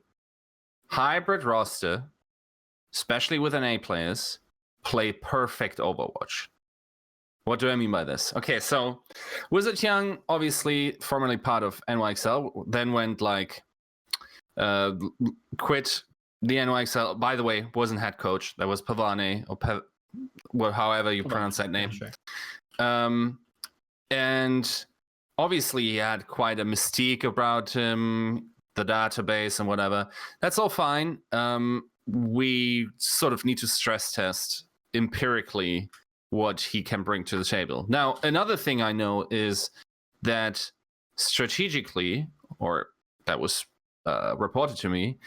S3: hybrid roster, especially with NA players, play perfect Overwatch? What do I mean by this? Okay, so Wizard Young, obviously formerly part of NYXL, then went quit the NYXL. By the way, wasn't head coach. That was Pavane, or however you pronounce that name.
S2: Sure.
S3: And obviously he had quite a mystique about him, the database and whatever. That's all fine. We sort of need to stress test empirically what he can bring to the table. Now, another thing I know is that strategically, or that was reported to me,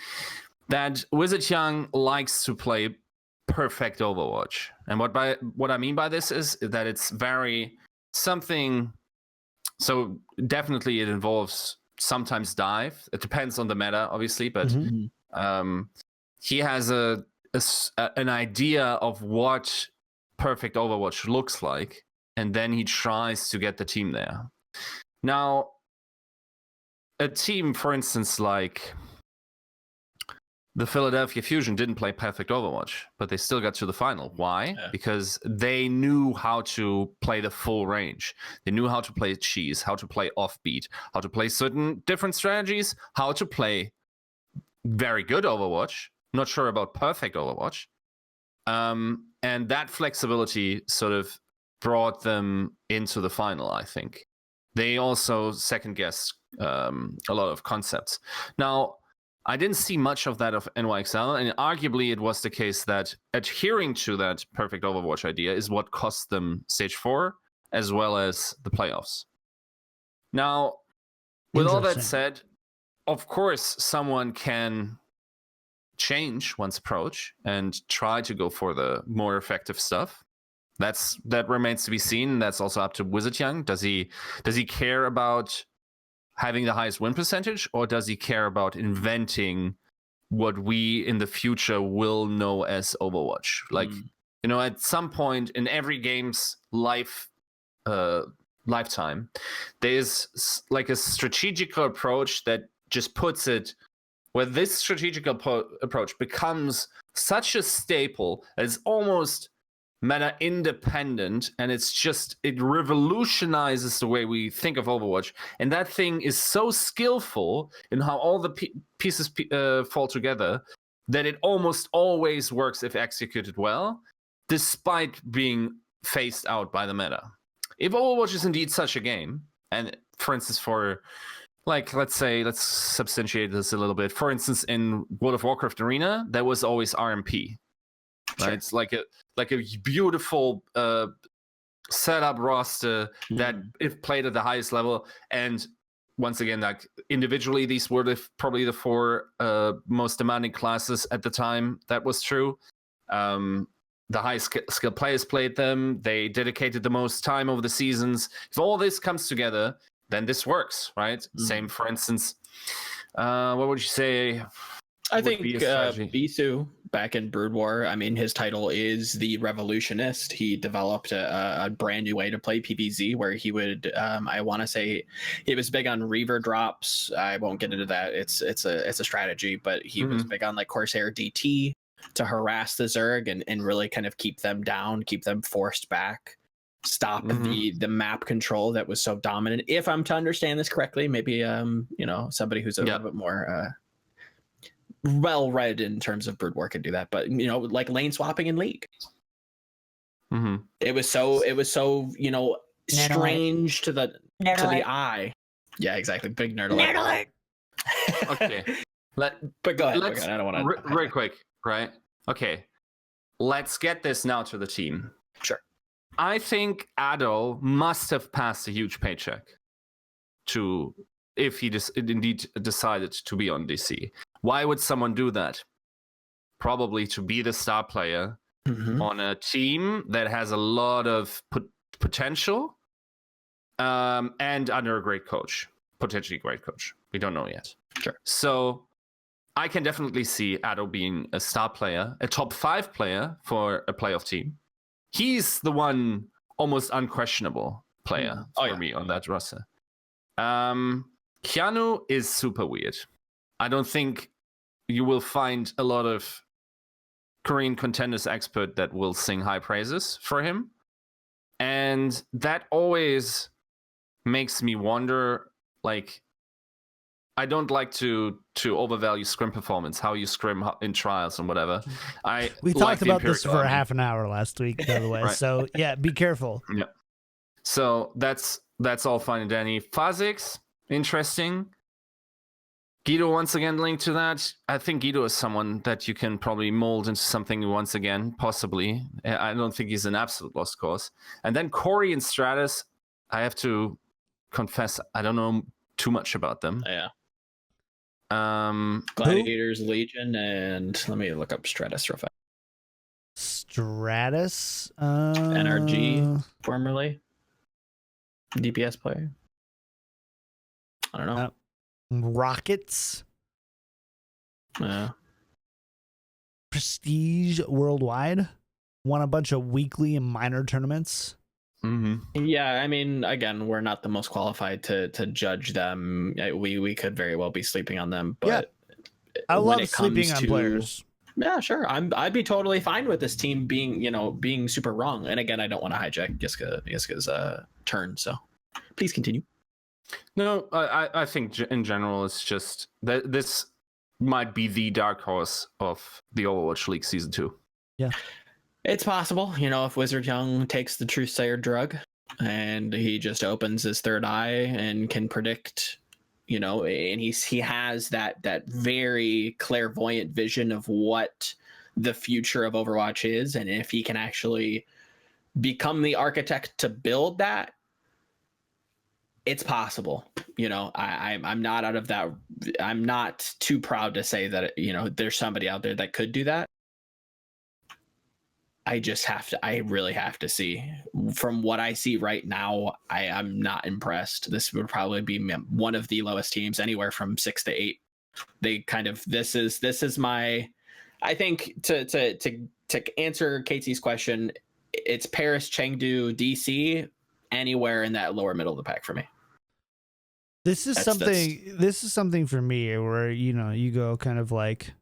S3: that Wizard Young likes to play perfect Overwatch. And what I mean by this is that it's very something. So definitely it involves sometimes dive. It depends on the meta, obviously, but he has an idea of what perfect Overwatch looks like, and then he tries to get the team there. Now, a team, for instance, like the Philadelphia Fusion didn't play perfect Overwatch, but they still got to the final. Why? Yeah. Because they knew how to play the full range. They knew how to play cheese, how to play offbeat, how to play certain different strategies, how to play very good Overwatch. Not sure about perfect Overwatch. And that flexibility sort of brought them into the final, I think. They also second-guessed a lot of concepts. Now, I didn't see much of that of NYXL, and arguably it was the case that adhering to that perfect Overwatch idea is what cost them Stage 4, as well as the playoffs. Now, with all that
S1: Interesting.
S3: said, of course, someone can change one's approach and try to go for the more effective stuff. That remains to be seen. That's also up to Wizard Young. Does he care about having the highest win percentage, or does he care about inventing what we in the future will know as Overwatch? Like, at some point in every game's lifetime, there's like a strategical approach that just puts it where this strategical approach becomes such a staple that it's almost meta independent, and it revolutionizes the way we think of Overwatch. And that thing is so skillful in how all the pieces fall together that it almost always works if executed well, despite being phased out by the meta. If Overwatch is indeed such a game, and for instance, let's substantiate this a little bit. For instance, in World of Warcraft Arena, there was always RMP. Right? Sure. It's like a beautiful setup roster that if played at the highest level. And once again, like individually, these were probably the four most demanding classes at the time. That was true. The highest skilled players played them. They dedicated the most time over the seasons. If all this comes together, then this works, right? Same, for instance. What would you say?
S2: I think Bisu back in Brood War, I mean, his title is the Revolutionist. He developed a brand new way to play PvZ where he would, I want to say, he was big on Reaver drops. I won't get into that. It's a strategy, but he was big on like Corsair DT to harass the Zerg and really kind of keep them down, keep them forced back, stop the map control that was so dominant. If I'm to understand this correctly, maybe somebody who's a little bit more well read in terms of Brood War could do that, but like lane swapping in League, it was so strange to the eye. Yeah, exactly. Big nerd alert.
S3: Okay,
S2: but go ahead. I don't want to
S3: very quick, right? Okay, let's get this now to the team.
S2: Sure.
S3: I think Ado must have passed a huge paycheck if he indeed decided to be on DC. Why would someone do that? Probably to be the star player on a team that has a lot of potential and under a great coach, potentially great coach. We don't know yet.
S2: Sure.
S3: So I can definitely see Ado being a star player, a top 5 player for a playoff team. He's the one almost unquestionable player for me on that roster. Keanu is super weird. I don't think you will find a lot of Korean contenders expert that will sing high praises for him. And that always makes me wonder, like, I don't like to overvalue scrim performance, how you scrim in trials and whatever.
S1: We talked about this for a half an hour last week, by the way. Right. So yeah, be careful.
S3: Yeah. So that's all fine and dandy. Phasix, interesting. Guido once again linked to that. I think Guido is someone that you can probably mold into something once again, possibly. I don't think he's an absolute lost cause. And then Corey and Stratus, I have to confess, I don't know too much about them.
S2: Yeah. Gladiators, Legion, and let me look up Stratus real fast.
S1: Stratus?
S2: NRG, formerly. DPS player. I don't know.
S1: Rockets.
S2: Yeah.
S1: Prestige Worldwide. Won a bunch of weekly and minor tournaments.
S2: Yeah, I mean, again, we're not the most qualified to judge them. We could very well be sleeping on them, but
S1: I love sleeping on players.
S2: Yeah, sure. I'd be totally fine with this team being super wrong. And again, I don't want to hijack Yiska's turn, so please continue.
S3: No, I think in general it's just that this might be the dark horse of the Overwatch League Season 2.
S1: Yeah.
S2: It's possible, if Wizard Young takes the Truthsayer drug and he just opens his third eye and can predict, and he has that very clairvoyant vision of what the future of Overwatch is, and if he can actually become the architect to build that, it's possible. You know, I'm not out of that. I'm not too proud to say that, you know, there's somebody out there that could do that. I really have to see. From what I see right now, I'm not impressed. This would probably be one of the lowest teams, anywhere from 6 to 8. They kind of, this is my, I think to answer Casey's question, it's Paris, Chengdu, DC, anywhere in that lower middle of the pack for me.
S1: This is something for me where, you know, you go kind of like,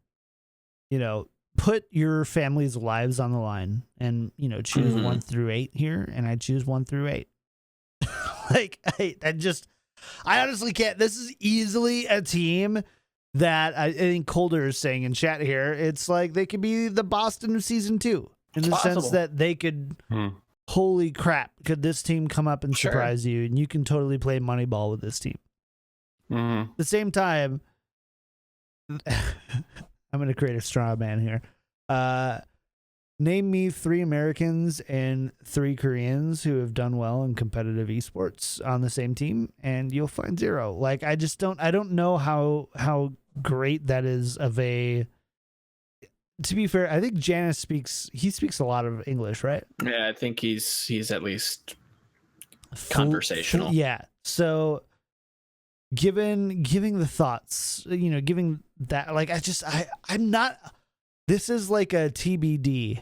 S1: you know, put your family's lives on the line and, you know, choose 1 through 8 here, and I choose 1 through 8. Like I honestly can't. This is easily a team that I think Colder is saying in chat here. It's like they could be the Boston of season 2 in the sense that they could, holy crap, could this team come up and surprise you, and you can totally play Moneyball with this team. At the same time, I'm going to create a straw man here. Name me 3 Americans and 3 Koreans who have done well in competitive esports on the same team, and you'll find 0. Like, I don't know how great that is of a. To be fair, I think Janice speaks a lot of English, right?
S2: Yeah, I think he's at least conversational.
S1: Yeah. So giving the thoughts, you know, giving that, like, I'm not, this is like a TBD.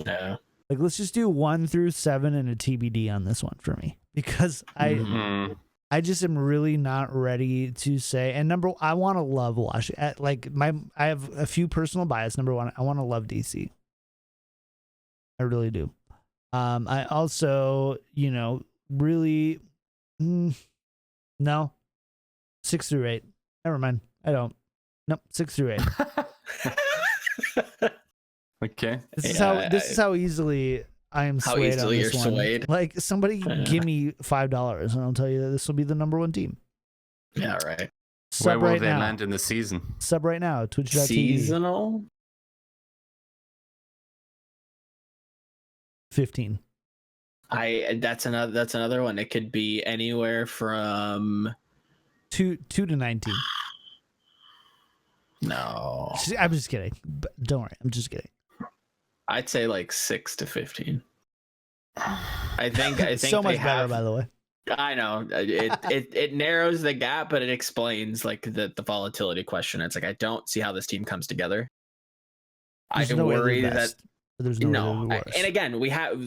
S2: Yeah.
S1: Like, let's just do 1 through 7 and a TBD on this one for me, because I just am really not ready to say. And I want to love watching. I have a few personal bias. Number 1, I want to love DC. I really do. I also, you know, really, no, 6 through 8. Never mind. I don't. Nope, 6 through 8.
S3: Okay.
S1: This is how easily I am swayed. How easily on this
S2: you're
S1: one.
S2: swayed.
S1: Like, somebody give me $5 and I'll tell you that this will be the number 1 team.
S2: Yeah, right.
S3: Where will they land in the season?
S1: Sub right now, twitch.tv.
S2: Seasonal?
S1: 15.
S2: That's another one. It could be anywhere from
S1: 2 to 19.
S2: No.
S1: I'm just kidding. Don't worry. I'm just kidding.
S2: I'd say like 6 to 15. I think
S1: so much better, by the way.
S2: I know it narrows the gap, but it explains like the volatility question. It's like, I don't see how this team comes together. I worry that
S1: there's no way
S2: and again,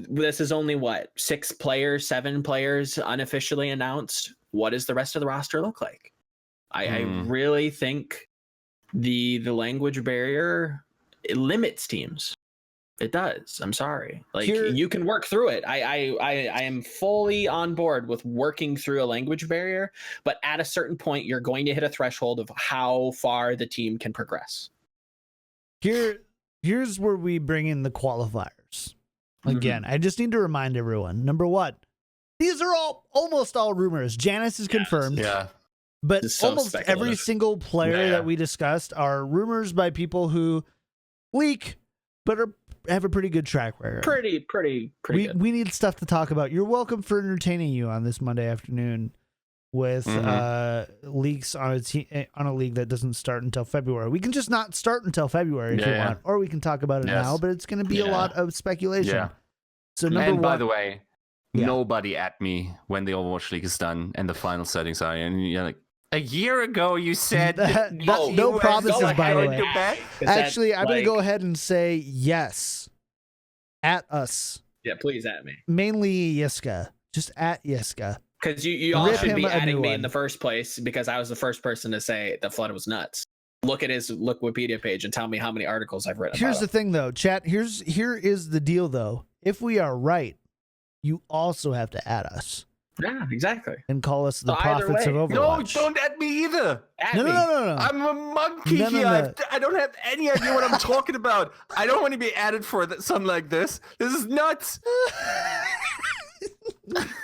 S2: this is only what, 6 players, 7 players unofficially announced. What does the rest of the roster look like? I really think the language barrier, it limits teams. It does. I'm sorry. Like, you can work through it. I am fully on board with working through a language barrier, but at a certain point, you're going to hit a threshold of how far the team can progress.
S1: Here's where we bring in the qualifiers. Again, I just need to remind everyone. Number 1, these are almost all rumors. Janice is confirmed.
S3: Yeah.
S1: But almost every single player that we discussed are rumors by people who leak, but have a pretty good track record.
S2: Pretty good.
S1: We need stuff to talk about. You're welcome for entertaining you on this Monday afternoon with leaks on a league that doesn't start until February. We can just not start until February if you want, or we can talk about it now, but it's going to be a lot of speculation. Yeah. So
S3: by the way, nobody at me when the Overwatch League is done and the final settings are, and you're like, a year ago you said
S1: no promises, by the way. Actually, I'm going to go ahead and say yes. At us.
S2: Yeah, please at me.
S1: Mainly Yiska. Just at Yiska.
S2: Because you all should be adding me in the first place, because I was the first person to say the flood was nuts. Look at his Wikipedia page and tell me how many articles I've written.
S1: Here's the thing, though, chat. Here is the deal, though. If we are right, you also have to add us.
S2: Yeah, exactly.
S1: And call us the prophets of Overwatch.
S3: No, don't add me either.
S1: No.
S3: I'm a monkey here. No. I don't have any idea what I'm talking about. I don't want to be added for something like this. This is nuts.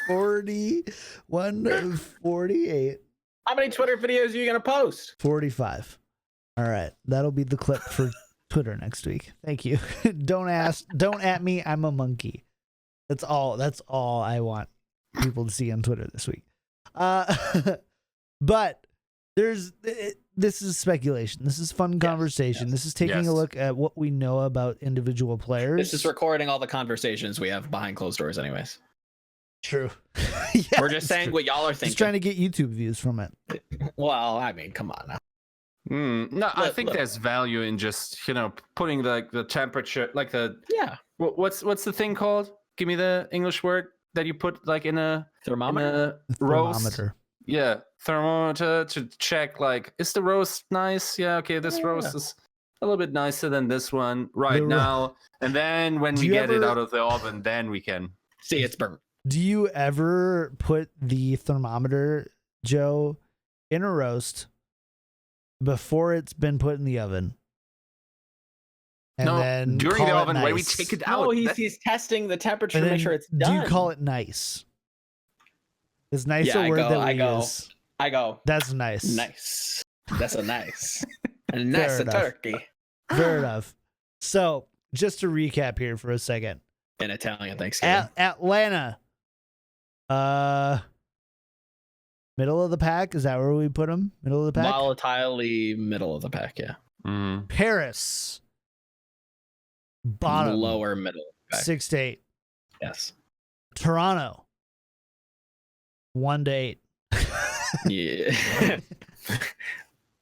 S1: 41 of 48.
S2: How many Twitter videos are you going to post?
S1: 45. All right. That'll be the clip for Twitter next week. Thank you. Don't at me. I'm a monkey. That's all I want people to see on Twitter this week. But this is speculation. This is fun conversation.
S2: Yes.
S1: This is taking a look at what we know about individual players.
S2: This is recording all the conversations we have behind closed doors, anyways.
S1: True.
S2: We're just saying what y'all are thinking.
S1: Just trying to get YouTube views from it.
S2: Well, I mean, come on now.
S3: No, I think there's value in just putting the temperature, like what's the thing called? Give me the English word that you put like in a
S2: thermometer.
S1: Thermometer.
S3: Yeah, thermometer to check like, is the roast nice? Yeah, okay, this roast is a little bit nicer than this one right now. And then when we get it out of the oven, then we can
S2: see it's burnt.
S1: Do you ever put the thermometer, Joe, in a roast before it's been put in the oven? And then
S3: during the oven, when we take it out.
S2: Oh, he's testing the temperature to make sure it's done.
S1: Do you call it nice? Is nice a word that we use?
S2: I go.
S1: That's nice.
S2: Nice. That's a nice. A nice turkey.
S1: Fair enough. So, just to recap here for a second.
S2: In Italian Thanksgiving.
S1: Atlanta. Middle of the pack? Is that where we put them? Middle of the pack?
S2: Volatilely middle of the pack, yeah.
S1: Paris. Bottom.
S2: Lower middle.
S1: 6 to 8.
S2: Yes.
S1: Toronto. 1 to 8.
S2: Yeah.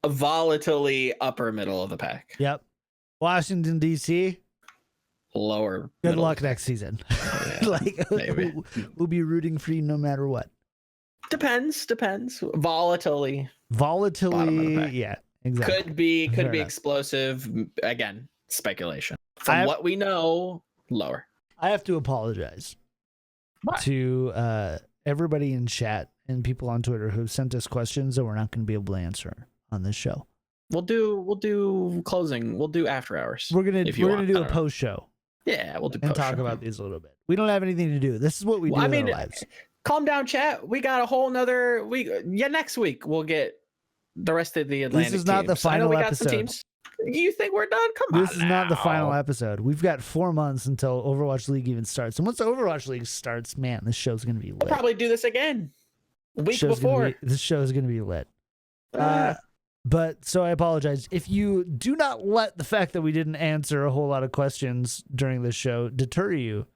S2: Volatilely upper middle of the pack.
S1: Yep. Washington, D.C.
S2: Lower.
S1: Good luck next season.
S2: Maybe.
S1: We'll be rooting for you no matter what.
S2: Depends. Volatility.
S1: Yeah, exactly.
S2: Could be explosive. Again, speculation. From what we know, lower.
S1: I have to apologize to everybody in chat and people on Twitter who sent us questions that we're not going to be able to answer on this show.
S2: We'll do closing. We'll do after hours.
S1: We're gonna do a post show.
S2: Yeah, we'll do
S1: and talk about these a little bit. We don't have anything to do. This is what we do in our lives.
S2: Calm down, chat. We got a whole nother week. Yeah, next week we'll get the rest of the Atlantic.
S1: This is not
S2: teams.
S1: the final episode.
S2: You think we're done? Come on.
S1: This is not the final episode. We've got 4 months until Overwatch League even starts. And once the Overwatch League starts, man, this show's going to be lit.
S2: We'll probably do this again. A week before.
S1: This show is going to be lit. But so I apologize. If you do not let the fact that we didn't answer a whole lot of questions during this show deter you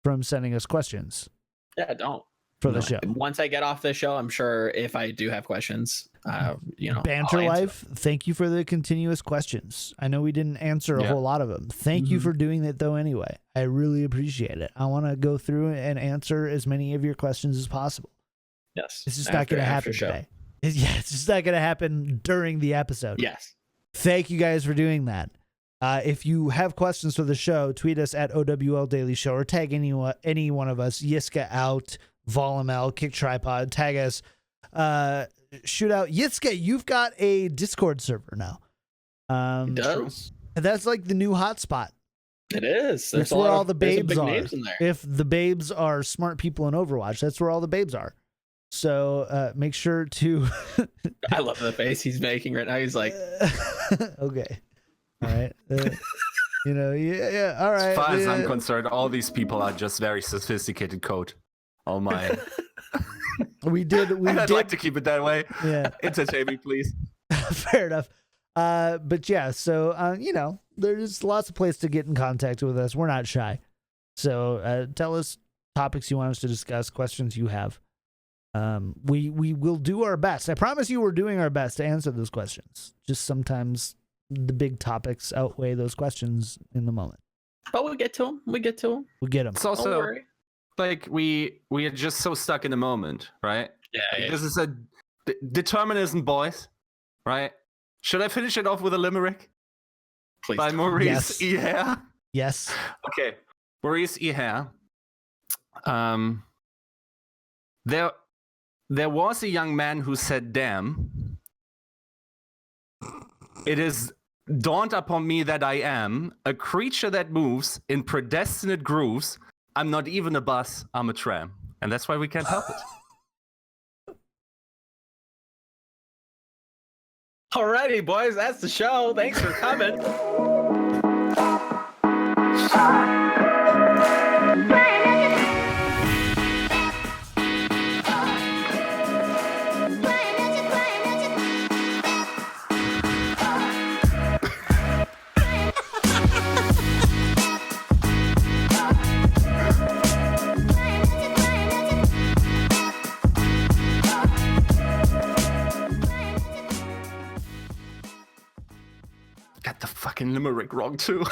S1: from sending us questions.
S2: Yeah, don't.
S1: For the show.
S2: Once I get off the show, I'm sure if I do have questions,
S1: Banter Life, thank you for the continuous questions. I know we didn't answer a whole lot of them. Thank you for doing that, though, anyway. I really appreciate it. I want to go through and answer as many of your questions as possible.
S2: Yes.
S1: It's just not going to happen today. Yeah, it's just not going to happen during the episode.
S2: Yes.
S1: Thank you guys for doing that. If you have questions for the show, tweet us at OWL Daily Show or tag any one of us, Yiska out, Volamel, KickedTripod, tag us, shoot out. Yiska, you've got a Discord server now.
S2: It does.
S1: That's like the new hotspot.
S2: It is.
S1: That's where all the babes are.
S2: Names in there.
S1: If the babes are smart people in Overwatch, that's where all the babes are. So make sure to.
S2: I love the face he's making right now. He's like,
S1: okay, all right. Yeah. All right.
S3: As far as I'm concerned, all these people are just very sophisticated code. Oh my.
S1: We did.
S3: I'd like to keep it that way.
S1: Yeah.
S3: Entertain me, please.
S1: Fair enough. But yeah, so there's lots of places to get in contact with us. We're not shy. So tell us topics you want us to discuss, questions you have. We will do our best. I promise you we're doing our best to answer those questions. Just sometimes the big topics outweigh those questions in the moment.
S2: But we get to them. We get them.
S3: It's also like we are just so stuck in the moment, right?
S2: Yeah.
S3: This is a determinism, boys, right? Should I finish it off with a limerick?
S2: Please.
S3: By Maurice E. Hare?
S1: Yes.
S3: Okay. Maurice E. Hare. There was a young man who said, damn, it is dawned upon me that I am a creature that moves in predestinate grooves. I'm not even a bus, I'm a tram. And that's why we can't help it.
S2: Alrighty, boys, that's the show. Thanks for coming.
S3: got the fucking limerick wrong too.